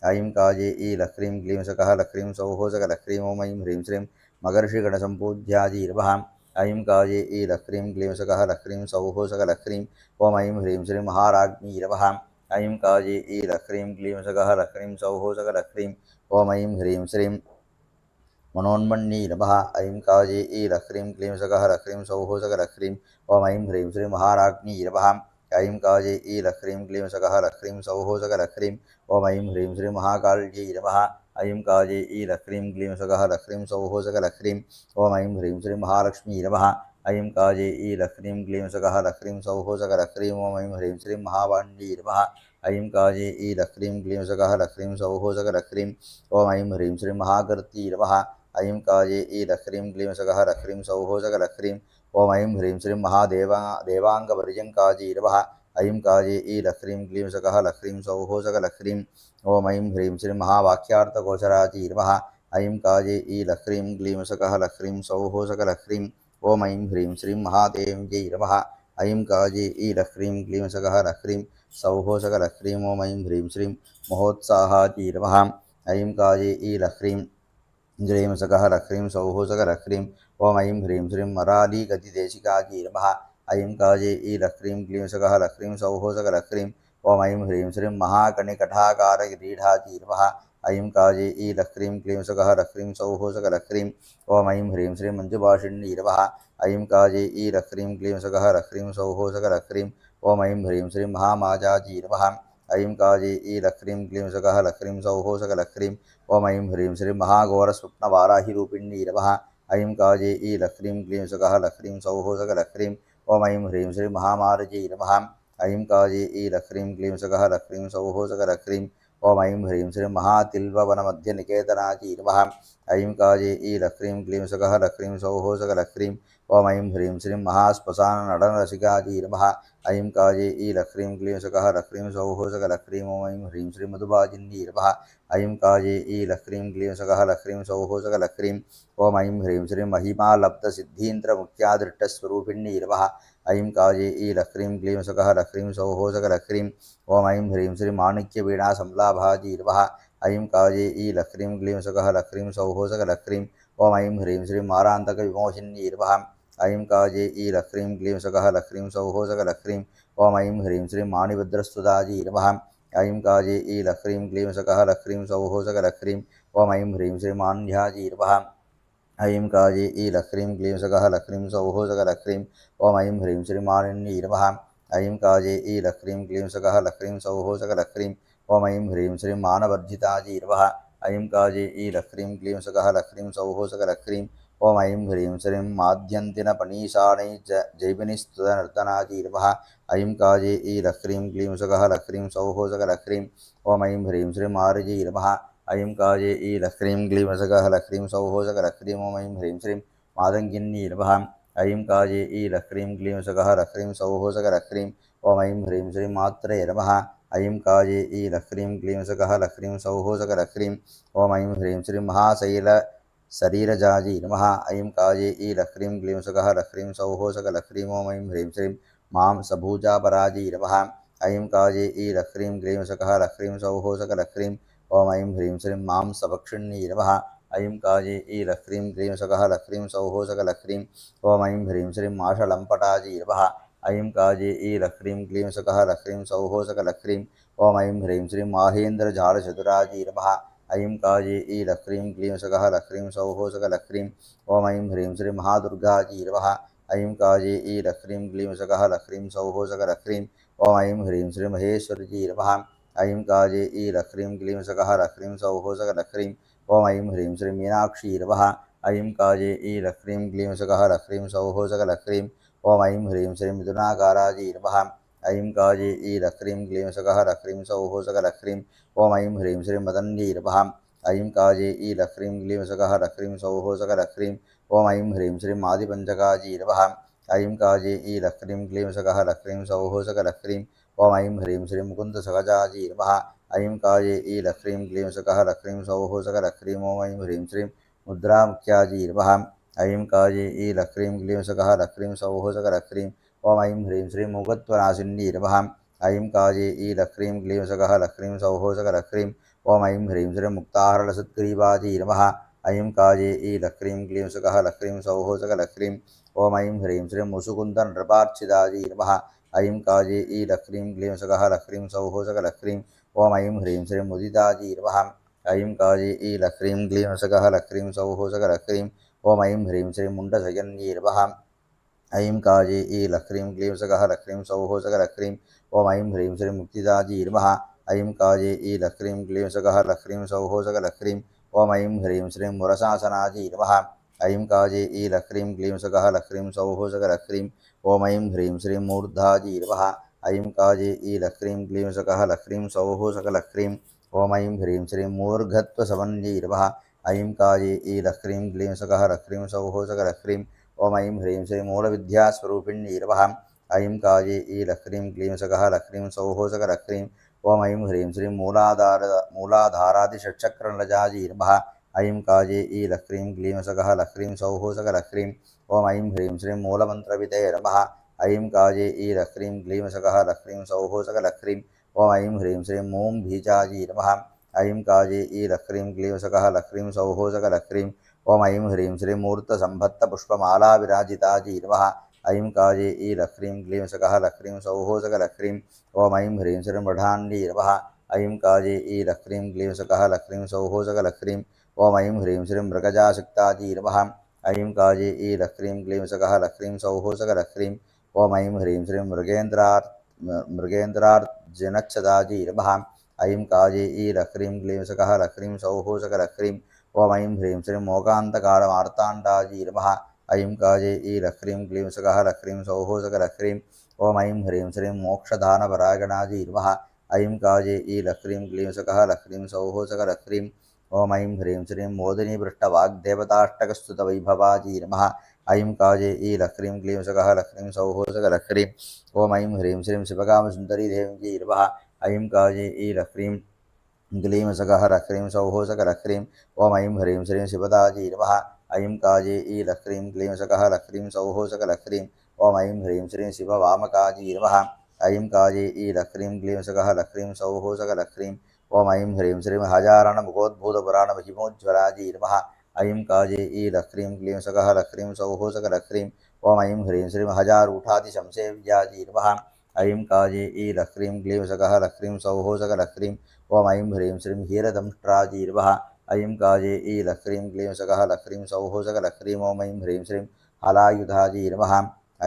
ऐं काजे ईलह्रीं क्लीं सकः लह्रीं सौः सकलह्रीं ॐ ऐं ह्रीं श्रीं मगर्षिगणसम्पूज्याजी नमः। ऐं काजे ईलह्रीं क्लीं सकः लह्रीं सौः सकलह्रीं ॐ ऐं ह्रीं श्रीं महाराज्ञी नमः। ऐं काजे ईलह्रीं क्लीं सकः लह्रीं सौः सकलह्रीं ॐ ऐं ह्रीं श्रीं मनोन्मन्यै नमः। ऐं काजे ईलह्रीं क्लीं सकः लह्रीं सौः सकलह्रीं ॐ ऐं ह्रीं श्रीं महाराज्ञी नमः। ऐं काजे ईलह्रीं क्लीं सकः लह्रीं सौः सकलह्रीं ॐ ऐं ह्रीं श्रीं महाकाल्यै नमः। ऐं काजे ईलह्रीं क्लीं सकः लह्रीं सौः सकलह्रीं ॐ ऐं ह्रीं श्रीं महालक्ष्मी नमः। ऐं काजे ईलह्रीं क्लीं सकः लह्रीं सौः सकलह्रीं ॐ ऐं ह्रीं श्रीं महावाण्यै नमः। ऐं काजे ईलह्रीं क्लीं सकः लह्रीं सौः सकलह्रीं ॐ ऐं ह्रीं श्रीं महाकृत्यै नमः। ऐं काजे ईलह्रीं क्लीं सकः लह्रीं सौः सकलह्रीं ॐ ऐं ह्रीं श्रीं महादेवाङ्गपर्यङ्काजी नमः। ऐं काजे ईलह्रीं क्लीं सकः लह्रीं सौः सकलह्रीं ॐ ऐं ह्रीं श्रीं महावाक्यार्थगोचराजी नमः ऐं काजे ईलह्रीं क्लीं सकः लह्रीं सौः सकलह्रीं ॐ ऐं ह्रीं श्रीं महादेव्यै नमः ऐं काजे ईलह्रीं क्लीं सकः लह्रीं सौः सकलह्रीं ॐ ऐं ह्रीं श्रीं महोत्साहाजी नमः ऐं काजे ईलह्रीं ज्रीं सकः लह्रीं सौः सकलह्रीं ॐ ऐं ह्रीं श्रीं मरालीगतिदेशिकाजी नमः ऐं काजे ईलह्रीं क्लीं सकः लह्रीं सौः सकलह्रीं ॐ ऐं ह्रीं श्रीं महाकणिकठाकारकिरीटाजी नमः ऐं काजे ईलह्रीं क्लीं सकः लह्रीं सौः सकलह्रीं ॐ ऐं ह्रीं श्रीं मञ्जुभाषिण्यै नमः ऐं काजे ईलह्रीं क्लीं सकः लह्रीं सौः सकलह्रीं ॐ ऐं ह्रीं श्रीं महामाजाजी नमः ऐं काजे ईलह्रीं क्लीं सकः लह्रीं सौः सकलह्रीं ॐ ऐं ह्रीं श्रीं महाघोरस्वप्नवाराहिरूपिण्यै नमः ऐं काजे ईलह्रीं क्लीं सकः लह्रीं सौः सकलह्रीं ॐ ऐं ह्रीं श्रीं महामार्जै नमः ऐं काजे ईलह्रीं क्लीं सकः लह्रीं सौः सकलह्रीं ॐ ऐं ह्रीं श्रीं महातिल्ववनमध्यनिकेतनाजी नमः ऐं काजे ईलह्रीं क्लीं सकः लह्रीं सौः सकलह्रीं ॐ ऐं ह्रीं श्रीं महाश्मशाननडनरसिकाजी नमः ऐं काजे ईलह्रीं क्लीं सकः लह्रीं सौः सकलह्रीं ॐ ऐं ह्रीं श्रीं मधुभाजिन्यै नमः ऐं काजे ईलह्रीं क्लीं सकः लह्रीं सौः सकलह्रीं ॐ ऐं ह्रीं श्रीं महिमालब्धसिद्धीन्द्रमुख्यादृष्टस्वरूपिण्यै नमः ऐं काजे ईलह्रीं क्लीं सकः लह्रीं सौः सकलह्रीं ॐ ऐं ह्रीं श्रीं माणिक्यवीणासंलाभाजी नमः ऐं काजे ईलह्रीं क्लीं सकः लह्रीं सौः सकलह्रीं ॐ ऐं ह्रीं श्रीं मारान्तकविमोहिन्यै नमः ऐं काजे ईलह्रीं क्लीं सकः लह्रीं सौः सकलह्रीं ॐ ऐं ह्रीं श्रीं माणिभद्रस्तुताजी नमः ऐं काजे ईलह्रीं क्लीं सकः लह्रीं सौः सकलह्रीं ॐ ऐं ह्रीं श्रीं मान्ध्याजी नमः ऐं काजे ईलह्रीं क्लीं सकः लह्रीं सौः सकलह्रीं ॐ ऐं ह्रीं श्रीं मानिन्यै नमः ऐं काजे ईलह्रीं क्लीं सकः लह्रीं सौः सकलह्रीं ॐ ऐं ह्रीं श्रीं मानवर्धिताजी नमः ऐं काजे ईलह्रीं क्लीं सकः लह्रीं सौः सकलह्रीं ॐ ऐं ह्रीं श्रीं माध्यन्तिनपनीशानै जैमिनिस्तुतनर्तनाजी नमः ऐं काजे ईलह्रीं क्लीं सकः लह्रीं सौः सकलह्रीं ॐ ऐं ह्रीं श्रीं मार्जै नमः ऐं काजे ईलह्रीं क्लीं सकः लह्रीं सौः सकलह्रीं ॐ ऐं ह्रीं श्रीं मातङ्गिन्यै नमः ऐं काजे ईलह्रीं क्लीं सकः लह्रीं सौः सकलह्रीं ॐ ऐं ह्रीं श्रीं मात्रे नमः ऐं काजे ईलह्रीं क्लीं सकः लह्रीं सौः सकलह्रीं ॐ ऐं ह्रीं श्रीं महाशैलशरीरजाजी नमः ऐं काजे ईलह्रीं क्लीं सकः लह्रीं सौः सकलह्रीं ॐ ऐं ह्रीं श्रीं मां सबूजापराजी नमः ऐं काजे ईलह्रीं क्लीं सकः लह्रीं सौः सकलह्रीं ॐ ऐं ह्रीं श्रीं मां सभक्षिण्यै नमः ऐं काजे ईलह्रीं क्लीं सकः लह्रीं सौः सकलह्रीं ॐ ऐं ह्रीं श्रीं माषलम्पटाजी नमः ऐं काजे ईलह्रीं क्लीं सकः लह्रीं सौः सकलह्रीं ॐ ऐं ह्रीं श्रीं माहेन्द्रजालचतुराजी नमः ऐं काजे ईलह्रीं क्लीं सकः लह्रीं सौः सकलह्रीं ॐ ऐं ह्रीं श्रीं महादुर्गाजी नमः ऐं काजे ईलह्रीं क्लीं सकः लह्रीं सौः सकलह्रीं ॐ ऐं ह्रीं श्रीं महेश्वरजी नमः ऐं काजे ईलह्रीं क्लीं सकः लह्रीं सौः सकलह्रीं ॐ ऐं ह्रीं श्रीं मीनाक्षी नमः ऐं काजे ईलह्रीं क्लीं सकः लह्रीं सौः सकलह्रीं ॐ ऐं ह्रीं श्रीं मिथुनाकाराजी नमः ऐं काजे ईलह्रीं क्लीं सकः लह्रीं सौः सकलह्रीं ॐ ऐं ह्रीं श्रीं मदन्यै नमः ऐं काजे ईलह्रीं क्लीं सकः लह्रीं सौः सकलह्रीं ॐ ऐं ह्रीं श्रीं आदिपञ्चकाजी नमः ऐं काजे ईलह्रीं क्लीं सकः लह्रीं सौः सकलह्रीं ॐ ऐं ह्रीं श्रीं मुकुन्दसहजाजी नमः ऐं काजे ईलह्रीं क्लीं सकः लह्रीं सौः सकलह्रीं ॐ ऐं ह्रीं श्रीं मुद्रामुख्याजी नमः ऐं काजे ईलह्रीं क्लीं सकः लह्रीं सौः सकलह्रीं ॐ ऐं ह्रीं श्रीं मुखत्वनाशिन्यै नमः ऐं काजे ईलह्रीं क्लीं सकः लह्रीं सौः सकलह्रीं ॐ ऐं ह्रीं श्रीं मुक्ताहरणसुग्रीवाजी नमः ऐं काजे ईलह्रीं क्लीं सकः लह्रीं सौः सकलह्रीं ॐ ऐं ह्रीं श्रीं मुसुकुन्दनृपार्चिताजी नमः ऐं काजे ईलह्रीं क्लीं सकः लह्रीं सौः सकलह्रीं ॐ ऐं ह्रीं श्रीं मुदिताजी नमः ऐं काजे ईलह्रीं क्लीं सकः लह्रीं सौः सकलह्रीं ॐ ऐं ह्रीं श्रीं मुण्डशयन्यै नमः ऐं काजे ईलह्रीं क्लीं सकः लह्रीं सौः सकलह्रीं ॐ ऐं ह्रीं श्रीं मुक्तिदाजी नमः ऐं काजे ईलह्रीं क्लीं सकः लह्रीं सौः सकलह्रीं ॐ ऐं ह्रीं श्रीं मुरशासनाजी नमः ऐं काजे ईलह्रीं क्लीं सकः लह्रीं सौः सकलह्रीं ॐ ऐं ह्रीं श्रीं मूर्धाजी नमः ऐं काजे ईलह्रीं क्लीं सकः लह्रीं सौः सकलह्रीं ॐ ऐं ह्रीं श्रीं मूर्घत्वसमन्यै नमः ऐं काजे ईलह्रीं क्लीं सकः लह्रीं सौः सकलह्रीं ॐ ऐं ह्रीं श्रीं मूलविद्यास्वरूपिण्यै नमः ऐं काजे ई लह्रीं क्लीं सकः लह्रीं सौः सकलह्रीं ॐ ऐं ह्रीं श्रीं मूलाधारादिषट्चक्रनलजाजी नमः ऐं काजे ई लह्रीं क्लीं सकः लह्रीं सौः सकलह्रीं ॐ ऐं ह्रीं श्रीं मूलमन्त्रविदे नमः ऐं काजे ई लह्रीं क्लीं सकः लह्रीं सौः सकलह्रीं ॐ ऐं ह्रीं श्रीं मूं बीजाजी नमः ऐं काजे ई लह्रीं क्लीं सकः लह्रीं सौः सकलह्रीं ॐ ऐं ह्रीं श्रीं मूर्तसम्भत्तपुष्पमालाविराजिताजी नमः ऐं काजे ई लह्रीं क्लीं सकः लह्रीं सौः सकलह्रीं ॐ ऐं ह्रीं श्रीं मृढाण्डी नमः ऐं काजे ई लह्रीं क्लीं सकः लह्रीं सौः सकलह्रीं ॐ ऐं ह्रीं श्रीं मृगजाशक्ताजी नमः ऐं काजे ई लह्रीं क्लीं सकः लह्रीं सौः सकलह्रीं ॐ ऐं ह्रीं श्रीं मृगेन्द्रार्जनच्छदाजी नमः ऐं काजे ई लह्रीं क्लीं सकः लह्रीं सौः सकलह्रीं ॐ ऐं ह्रीं श्रीं मोकान्तकालमार्ताण्डाजी नमः ऐं काजे ई लह्रीं क्लीं सकः लह्रीं सौः सकलह्रीं ॐ ऐं ह्रीं श्रीं मोक्षदानपरायणाजी नमः ऐं काजे ई लह्रीं क्लीं सकः लह्रीं सौः सकलह्रीं ॐ ऐं ह्रीं श्रीं मोदिनीपृष्ठवाग्देवताष्टकस्तुतवैभवाजी नमः ऐं काजे ई लह्रीं क्लीं सकः लह्रीं सौः सकलह्रीं ॐ ऐं ह्रीं श्रीं शिवकामसुन्दरी देवीजी नमः ऐं काजे ई लह्रीं क्लीं सकः लह्रीं सौः सकलह्रीं ॐ ऐं ह्रीं श्रीं शिवदाजी नमः ऐं काजे ई लह्रीं क्लीं सकः लह्रीं सौः सकलह्रीं ॐ ऐं ह्रीं श्रीं शिववामकाजी नमः ऐं काजे ई लह्रीं क्लीं सकः लह्रीं सौः सकलह्रीं ॐ ऐं ह्रीं श्रीं हजारणमुखोद्भूतपुराणमहिमोज्ज्वलाजी नमः ऐं काजे ई लह्रीं क्लीं सकः लह्रीं सौः सकलह्रीं ॐ ऐं ह्रीं श्रीं हजारूठादिशंसेव्याजी नमः ऐं काजे ई लह्रीं क्लीं सकः लह्रीं सौः सकलह्रीं ॐ ऐं ह्रीं श्रीं हीरदंष्ट्राजी नमः ऐं काजे ई लह्रीं क्लीं सकः लह्रीं सौः सकलह्रीं ॐ ऐं ह्रीं श्रीं हलायुधाजी नमः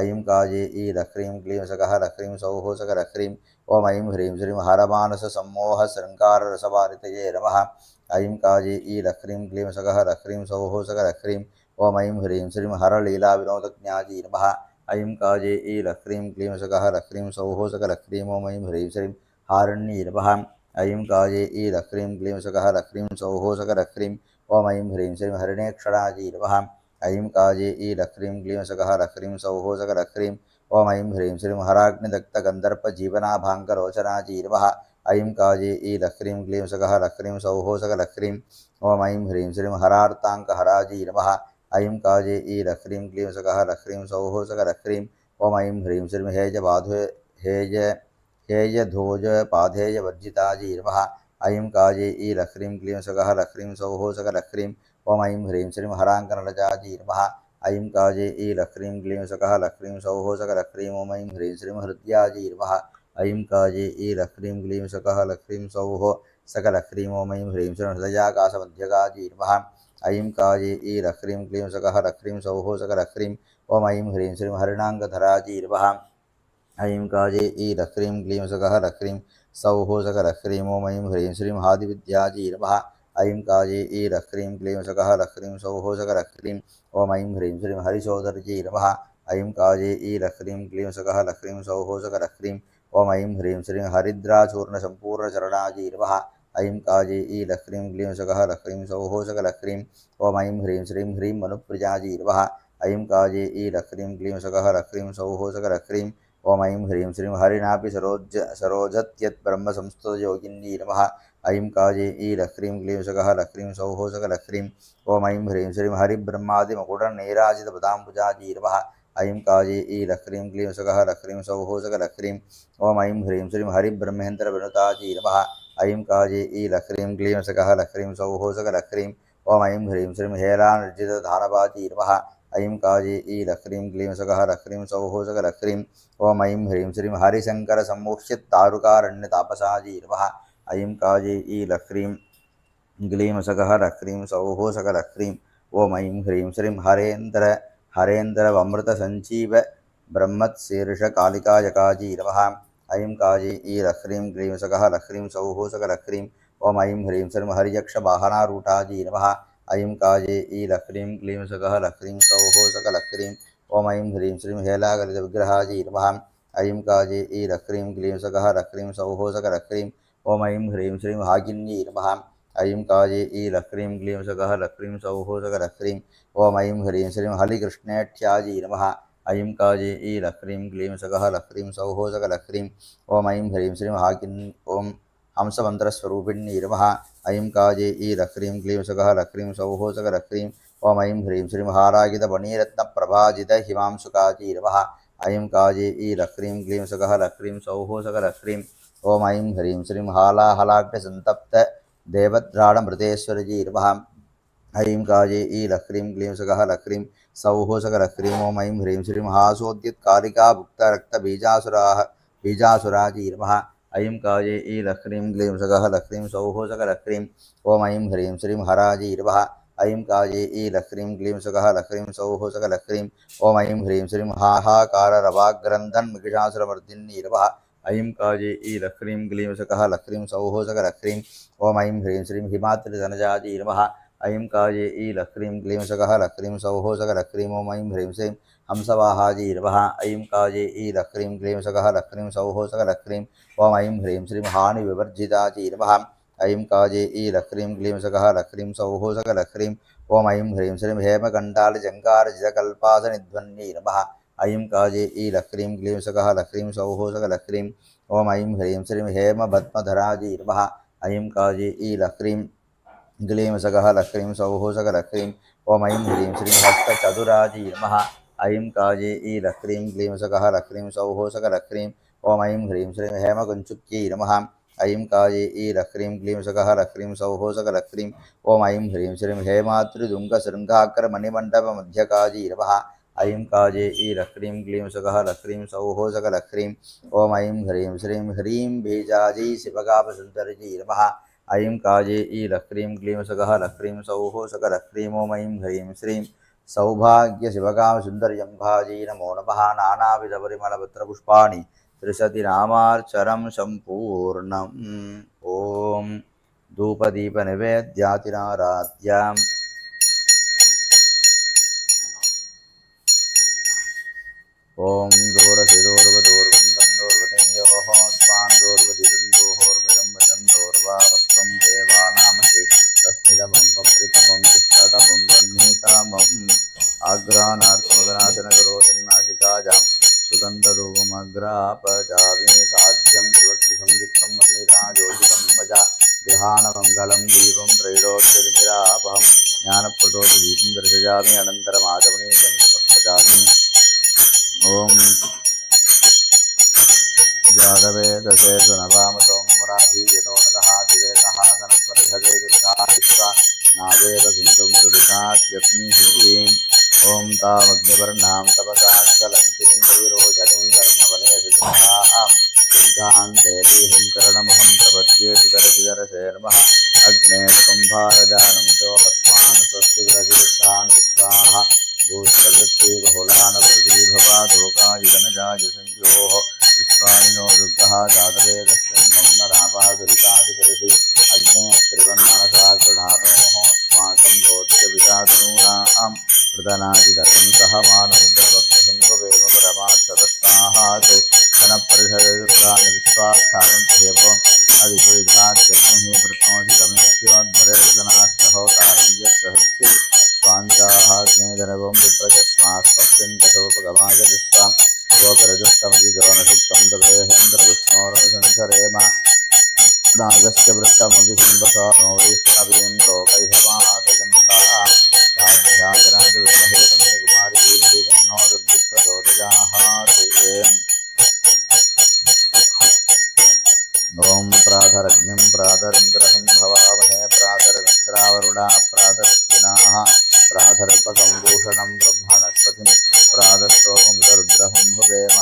ऐं काजे ई लह्रीं क्लीं सकः लह्रीं सौः सकलह्रीं ॐ ऐं ह्रीं श्रीं हरमानससम्मोहशृङ्गाररसवारितये नमः ऐं काजे ई लह्रीं क्लीं सकः लह्रीं सौः सकलह्रीं ॐ ऐं ह्रीं श्रीं हरलीलाविनोदज्ञाजी नमः ऐं काजे ई लह्रीं क्लीं सकः लह्रीं सौः सकलह्रीं ॐ ऐं ह्रीं श्रीं हारण्ये नमः ऐं काजे ई लह्रीं क्लीं सकः लह्रीं सौः सकलह्रीं ॐ ऐं ह्रीं श्रीं हरिणेक्षणाजी नमः ऐं काजे ई लह्रीं क्लीं सकः लह्रीं सौः सकलह्रीं ॐ ऐं ह्रीं श्रीं हराग्निदग्धगन्धर्पजीवनाभाङ्करोचनाजी नमः ऐं काजे ई लह्रीं क्लीं सकः लह्रीं सौः सकलह्रीं ॐ ऐं ह्रीं श्रीं हरार्ताङ्कहराजी नमः ऐं काजे ई लह्रीं क्लीं सकः लह्रीं सौः सकलह्रीं ॐ ऐं ह्रीं श्रीं हेयधोजपाधेयवर्जिताजी नमः ऐं काजे ई लह्रीं क्लीं सकः लह्रीं सौः सकलह्रीं ॐ ऐं ह्रीं श्रीं हराङ्कनलजाजी नमः ऐं काजे ई लह्रीं क्लीं सकः लह्रीं सौः सकलह्रीं ॐ ऐं ह्रीं श्रीं हृद्याजी नमः ऐं काजे ई लह्रीं क्लीं सकः लह्रीं सौः सकलह्रीं ॐ ऐं ह्रीं श्रीं हृदयाकाशमध्यगाजी नमः ऐं काजे ई लह्रीं क्लीं सकः लह्रीं सौः सकलह्रीं ॐ ऐं ह्रीं श्रीं हरिणाङ्गधराजी नमः ऐं काजे ई लह्रीं क्लीं सकः लह्रीं सौः सकलह्रीं ॐ ऐं ह्रीं श्रीं हादिविद्याजी नमः ऐं काजे ई लह्रीं क्लीं सकः लह्रीं सौः सकलह्रीं ॐ ऐं ह्रीं श्रीं हरिशोदरजी नमः ऐं काजे ई लह्रीं क्लीं सकः लह्रीं सौः सकलह्रीं ॐ ऐं ह्रीं श्रीं हरिद्राचूर्णसम्पूर्णचरणाजी नमः ऐं काजे ई लह्रीं क्लीं सकः लह्रीं सौः सकलह्रीं ॐ ऐं ह्रीं श्रीं ह्रीं मनुप्रियाजी नमः ऐं काजे ई लह्रीं क्लीं सकः लह्रीं सौः सकलह्रीं ॐ ऐं ह्रीं श्रीं हरिणापि सरोजत्यत्ब्रह्मसंस्तुतयोगिन्यै नमः ऐं काजे ई लह्रीं क्लीं सकः लह्रीं सौः सकलह्रीं ॐ ऐं ह्रीं श्रीं हरिब्रह्मादिमकुटनैराजितपदाम्बुजाजी नमः ऐं काजे ई लह्रीं क्लीं सकः लह्रीं सौः सकलह्रीं ॐ ऐं ह्रीं श्रीं हरिब्रह्मेन्द्रविनुताजी नमः ऐं काजे ई लह्रीं क्लीं सकः लह्रीं सौः सकलह्रीं ॐ ऐं ह्रीं श्रीं हेलानिर्जितधानवाजी नमः ऐं काजे ई लह्रीं क्लीं सकः लह्रीं सौः सकलह्रीं ॐ ऐं ह्रीं श्रीं हरिशङ्करसम्मुह्यतारुकारण्यतापसाजी नमः ऐं काजे ई लह्रीं क्लीं सकः लह्रीं सौः सकलह्रीं ॐ ऐं ह्रीं श्रीं हरेन्द्रवमृतसञ्जीव ब्रह्मत्शीर्षकालिकायकाजी नमः ऐं काजे ई लह्रीं क्लीं सकः लह्रीं सौः सकलह्रीं ॐ ऐं ह्रीं श्रीं हरियक्षवाहनारूढाजी नमः ऐं काजे ई लह्रीं क्लीं सकः लह्रीं सौः सकलह्रीं ॐ ऐं ह्रीं श्रीं हेलागलितविग्रहाजी नमः ऐं काजे ई लह्रीं क्लीं सकः लह्रीं सौः सकलह्रीं ॐ ऐं ह्रीं श्रीं भागिन्यै नमः ऐं काजे ई लह्रीं क्लीं सकः लह्रीं सौः सकलह्रीं ॐ ऐं ह्रीं श्रीं हरिकृष्णेठ्याजी नमः ऐं काजे ई लह्रीं क्लीं सकः लह्रीं सौः सकलह्रीं ॐ ऐं ह्रीं श्रीं हाकिन् ॐ हंसमन्त्रस्वरूपिण्यै नमः ऐं काजे ई लह्रीं क्लीं सकः लह्रीं सौः सकलह्रीं ॐ ऐं ह्रीं श्रीं हारागितमणिरत्नप्रभाजित हिमांशुकाजी नमः ऐं काजे ई लह्रीं क्लीं सकः लह्रीं सौः सकलह्रीं ॐ ऐं ह्रीं श्रीं हालाहलाग्निसन्तप्त देवद्राडमृतेश्वरजी नमः ऐं काजे ई लह्रीं क्लीं सकः लह्रीं सौः सकलह्रीं ॐ ऐं ह्रीं श्रीं हासोद्युत्कालिका भुक्तरक्तबीजासुराः बीजासुराजी नमः ऐं काजे ई लह्रीं क्लीं सकः लह्रीं सौः सकलह्रीं ॐ ऐं ह्रीं श्रीं हराजी नमः ऐं काजे ई लह्रीं क्लीं सकः लह्रीं सौः सकलह्रीं ॐ ऐं ह्रीं श्रीं हाहाकाररवाग्रन्थन् महिषासुरमर्दिन्यै नमः ऐं काजे ई लह्रीं क्लीं सकः लह्रीं सौः सकलह्रीं ॐ ऐं ह्रीं श्रीं हिमाद्रिधनजाजी नमः ऐं काजे ई लह्रीं क्लीं सकः लह्रीं सौः सकलह्रीं ॐ ऐं ह्रीं श्रीं हंसवाहाजी नमः ऐं काजे ई लह्रीं क्लीं सकः लह्रीं सौः सकलह्रीं ॐ ऐं ह्रीं श्रीं हानिविवर्जिताजी नमः ऐं काजे ई लह्रीं क्लीं सकः लह्रीं सौः सकलह्रीं ॐ ऐं ह्रीं श्रीं हेमकण्डालजङ्कारजितकल्पासनिध्वन्यै नमः ऐं काजे ई लह्रीं क्लीं सकः लह्रीं सौः सकलह्रीं ॐ ऐं ह्रीं श्रीं हेमभद्मधराजी नमः ऐं काजे ई लह्रीं क्लीं सकः लह्रीं सौः सकलह्रीं ॐ ऐं ह्रीं श्रीं हस्तचतुराजी नमः ऐं काजे ई लह्रीं क्लीं सकः लह्रीं सौः सकलह्रीं ॐ ऐं ह्रीं श्रीं हेमकुञ्चुक्यै नमः ऐं काजे ई लह्रीं क्लीं सकः लह्रीं सौः सकलह्रीं ॐ ऐं ह्रीं श्रीं हेमात्रिदुङ्गशृङ्गाकरमणिमण्डपमध्यकाजी नमः ऐं काजे ई लह्रीं क्लीं सकः लह्रीं सौः सकलह्रीं ॐ ऐं ह्रीं श्रीं ह्रीं बीजाजी शिवगाभसुन्दरजी नमः ऐं काजे ई लह्रीं क्लीं सकः लह्रीं सौः सकलह्रीं ॐ ऐं ह्रीं श्रीं सौभाग्यशिवगामसुन्दर्यम्भाजी नमो नमः नानाविधपरिमलपत्रपुष्पाणि त्रिशतिनामार्चनं सम्पूर्णम् ॐ धूपदीपनिवेद्यातिनाराध्याम् ॐ दूरशिदोर्वदोर्वन्दोर्वतेयोः स्वान् दोर्वदिदन्दोहोर्वजं देवानामसि तस्मिदमं पप्रितमं दुष्टतमं वह्नितमम् आग्रानार्कमदनाशनकरोजन्नासिकाजां सुगन्धधूमग्रापजामि साध्यं प्रवृत्तिसंयुक्तं वह्निराजोषितं मजा गृहाणमङ्गलं दीपं त्रैलोक्यतिमिरापहं ज्ञानप्रदोषदीपं दर्शयामि अनन्तरमाचमनीयं सुपक्षजामि ॐ जातवे दशेषु नवाम सोमराधीयतो नतः दिवेतः सनस्परिषदे दुर्गा विश्वा नावेव सिन्धुं सुरितात्यग्निः ॐ तामग्निवर्णां तपसा ज्वलन्तीं कर्मवलेषुतां दुर्गां देवीं करणमहं प्रपद्ये सुतरशिरसे नमः अग्ने कुम्भारजानं चोपस्मान् स्वस्तिविरजितान् विश्वाः भूष्टवृत्ति बहुलान प्रदीभवादोकायुधनजाय संयोः विश्वामिनो दुर्गः जातवे दस्यन्तं नरापादुरितादिकर्षि अग्ने त्रिवन्मनसा गृणातोः अस्माकं भोज्यविदातनूनां प्रदनादिदतं सह मानमुग्रभग्निशुम्भवेम परमात्ततस्ताहात् धनपरिषदुर्गानि विश्वाख्यानं देवम् अधिपरिधात्यग्निः प्रत्नोषितमेत्योद्धरेर्जनास्तहोतारञ्जस्सहस्ति स्वाञ्चाहाग्नेधनवं विप्रजस्मास्पत्यन्तसोपगमाजदुष्टां गोपरजुष्टमजिजोनसुप्तं तवेहेन्द्रविष्णोरनुसंसरेम नागस्य वृत्तमभिसम्बसा नो वैष्णवीं लोकैहमातजन्तां साध्याजनादिवृत्तहेतमे कुमारी नो दुर्विप्रचोदयात् ॐ प्रातरग्निं प्रातरिन्द्रहं भवामहे प्रातरमित्रावरुणा प्रातरश्विनाः प्रातर्पसम्भूषणं ब्रह्मणस्पतिं प्रातस्तोममुदरुद्रहं भवेम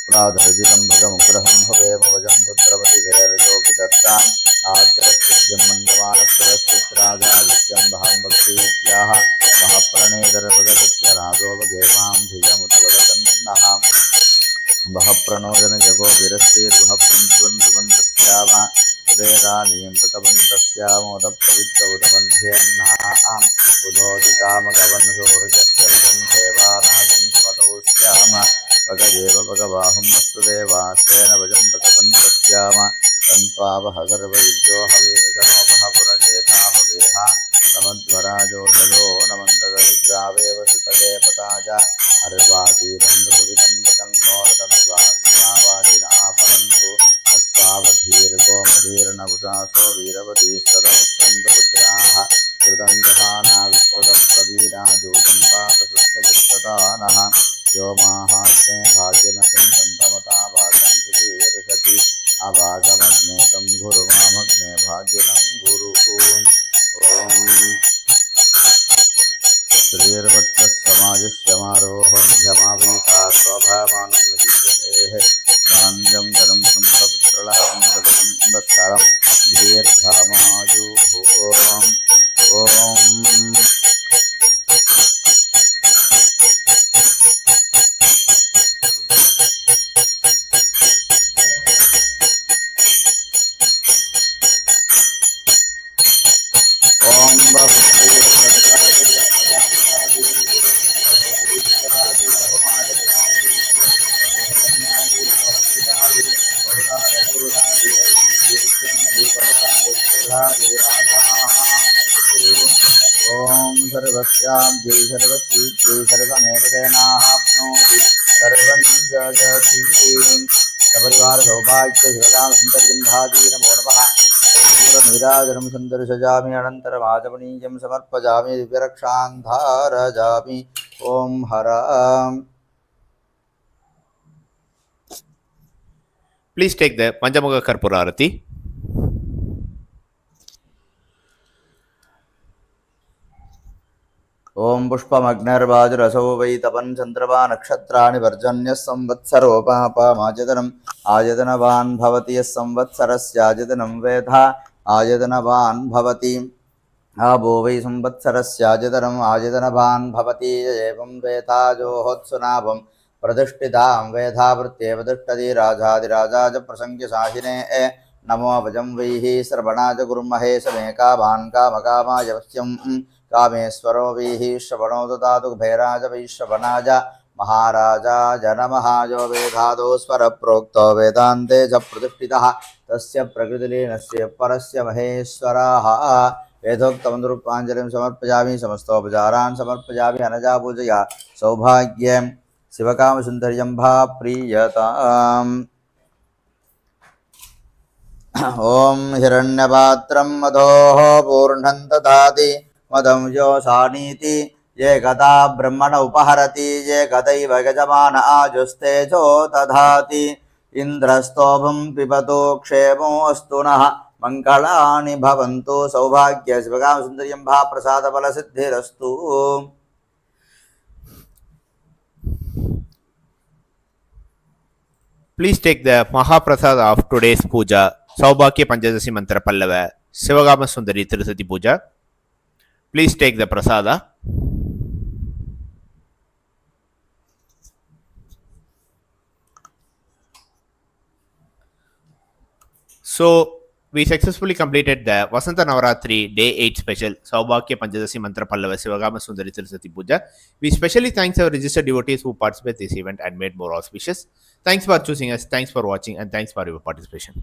प्रातरजितं भगमुग्रहं भवेम वजं पुत्रपतिधेरजोऽपि दत्ताम् आद्रस्थित्यं मन्यमानस्वरस्थित्राजादित्यं भां भक्तीत्याह महप्रणेदरपदकृत्यरागोपगेवां धिजमुतवदतन्नः वह प्रणोदन जगो विरस्तेर्वह पुण्ड्रुवन्तस्याम उदयदानीं प्रकबन्तस्यामोदप्रवित्तौदमध्यन्नाम् उदोदिकामगवन्सोर्जस्य वदं देवानागं सुमतौ स्याम देव भगवाहुं वस्तुदेवास्तेन भजं भगवन्तस्याम तन्त्वावह सर्वयुज्यो हवेशनोपह पुरजेतापवेह समध्वराजोषधो नमन्ददरिद्रावेव सुतगे पताज अर्वातीरं सुविदं प्रकन्नोरतमिवास्मावादिनापरन्तु अस्तावधीर्गोमधीर्नभुषासो वीरवती सदमुत्सन्तु रुद्राः कृतं जहानाविस्पदप्रवीराजोजं पाकसुस्थगिस्तदानः यो माहात्म्ये भाग्यनकं सन्तमता भागं चिकीर्षति अभागमग्नेतं गुरुमामग्ने भाग्यनं गुरुः ॐ श्रीर्वत्समाजुष्यमारोहध्यमावीता स्वभावानन्दीयतेः धान्यं धनं सम्पपुत्रलाभं सदसंवत्सरं दीर्घमायुः ॐ ॐ सर्वस्यां जय सर्वस्वी जय सर्वमेव तेनाप्नोति सर्वं जगति सपरिवार सौभाग्य शिवराम सुन्दर्यं भाजी नमो नमः पूर्णनिराजनं सुन्दरसजामि अनन्तरमाचमनीयं समर्पयामि दिव्यरक्षां धारयामि ॐ हराम् Please take the Panchamuga Karpura Arati. ओम पुष्पमग्निर्वाजुरसो वै तपन् चन्द्रमा नक्षत्राणि पर्जन्यः संवत्सरोपापमायतनम् आयतनवान् भवति यः संवत्सरस्यायतनं वेधा आयतनवान् भवति आबो वै संवत्सरस्यायतनम् आयतनवान् भवति एवं वेदाजोहोत्सुनाभं प्रतिष्ठितां वेधावृत्येव तिष्ठति राजाधिराजाज प्रसङ्ख्यसाहिने नमो भजं वैः श्रवणाज गुरुमहे समे कामान् कामकामाय वश्यं कामेश्वरो वीहि श्रवणो ददातु भैराज वैश्रवणाज महाराजाय नमः यो वेदादो स्वरप्रोक्तो वेदान्ते च प्रतिष्ठितः तस्य प्रकृतिलीनस्य परस्य महेश्वरः वेदोक्तमनुरूपाञ्जलिं समर्पयामि समस्तोपचारान् समर्पयामि अनजा पूजया सौभाग्यं शिवकामसुन्दर्यं भा प्रीयताम् ॐ हिरण्यपात्रं मधोः पूर्णं ददाति मदं यो सानीति ये गता ब्रह्मण उपहरति ये गतैव यजमान आजुस्तेजो दधाति इन्द्रस्तोभं पिबतु क्षेमोऽस्तु नः मङ्गलानि भवन्तु सौभाग्य शिवकामसुन्दर्यं भा प्रसादफलसिद्धिरस्तु Please take the Mahaprasada of today's puja, Saubhakya Panchadasi Mantra Pallava, Sivagama Sundari Tirusati Puja. Please take the prasada. So, we successfully completed the Vasanta Navaratri Day 8 special Saubhakya Panchadasi Mantra Pallava Sivagama Sundari Tirusati Puja. We specially thanks our registered devotees who participated in this event and made more auspicious. Thanks for choosing us, thanks for watching, and thanks for your participation.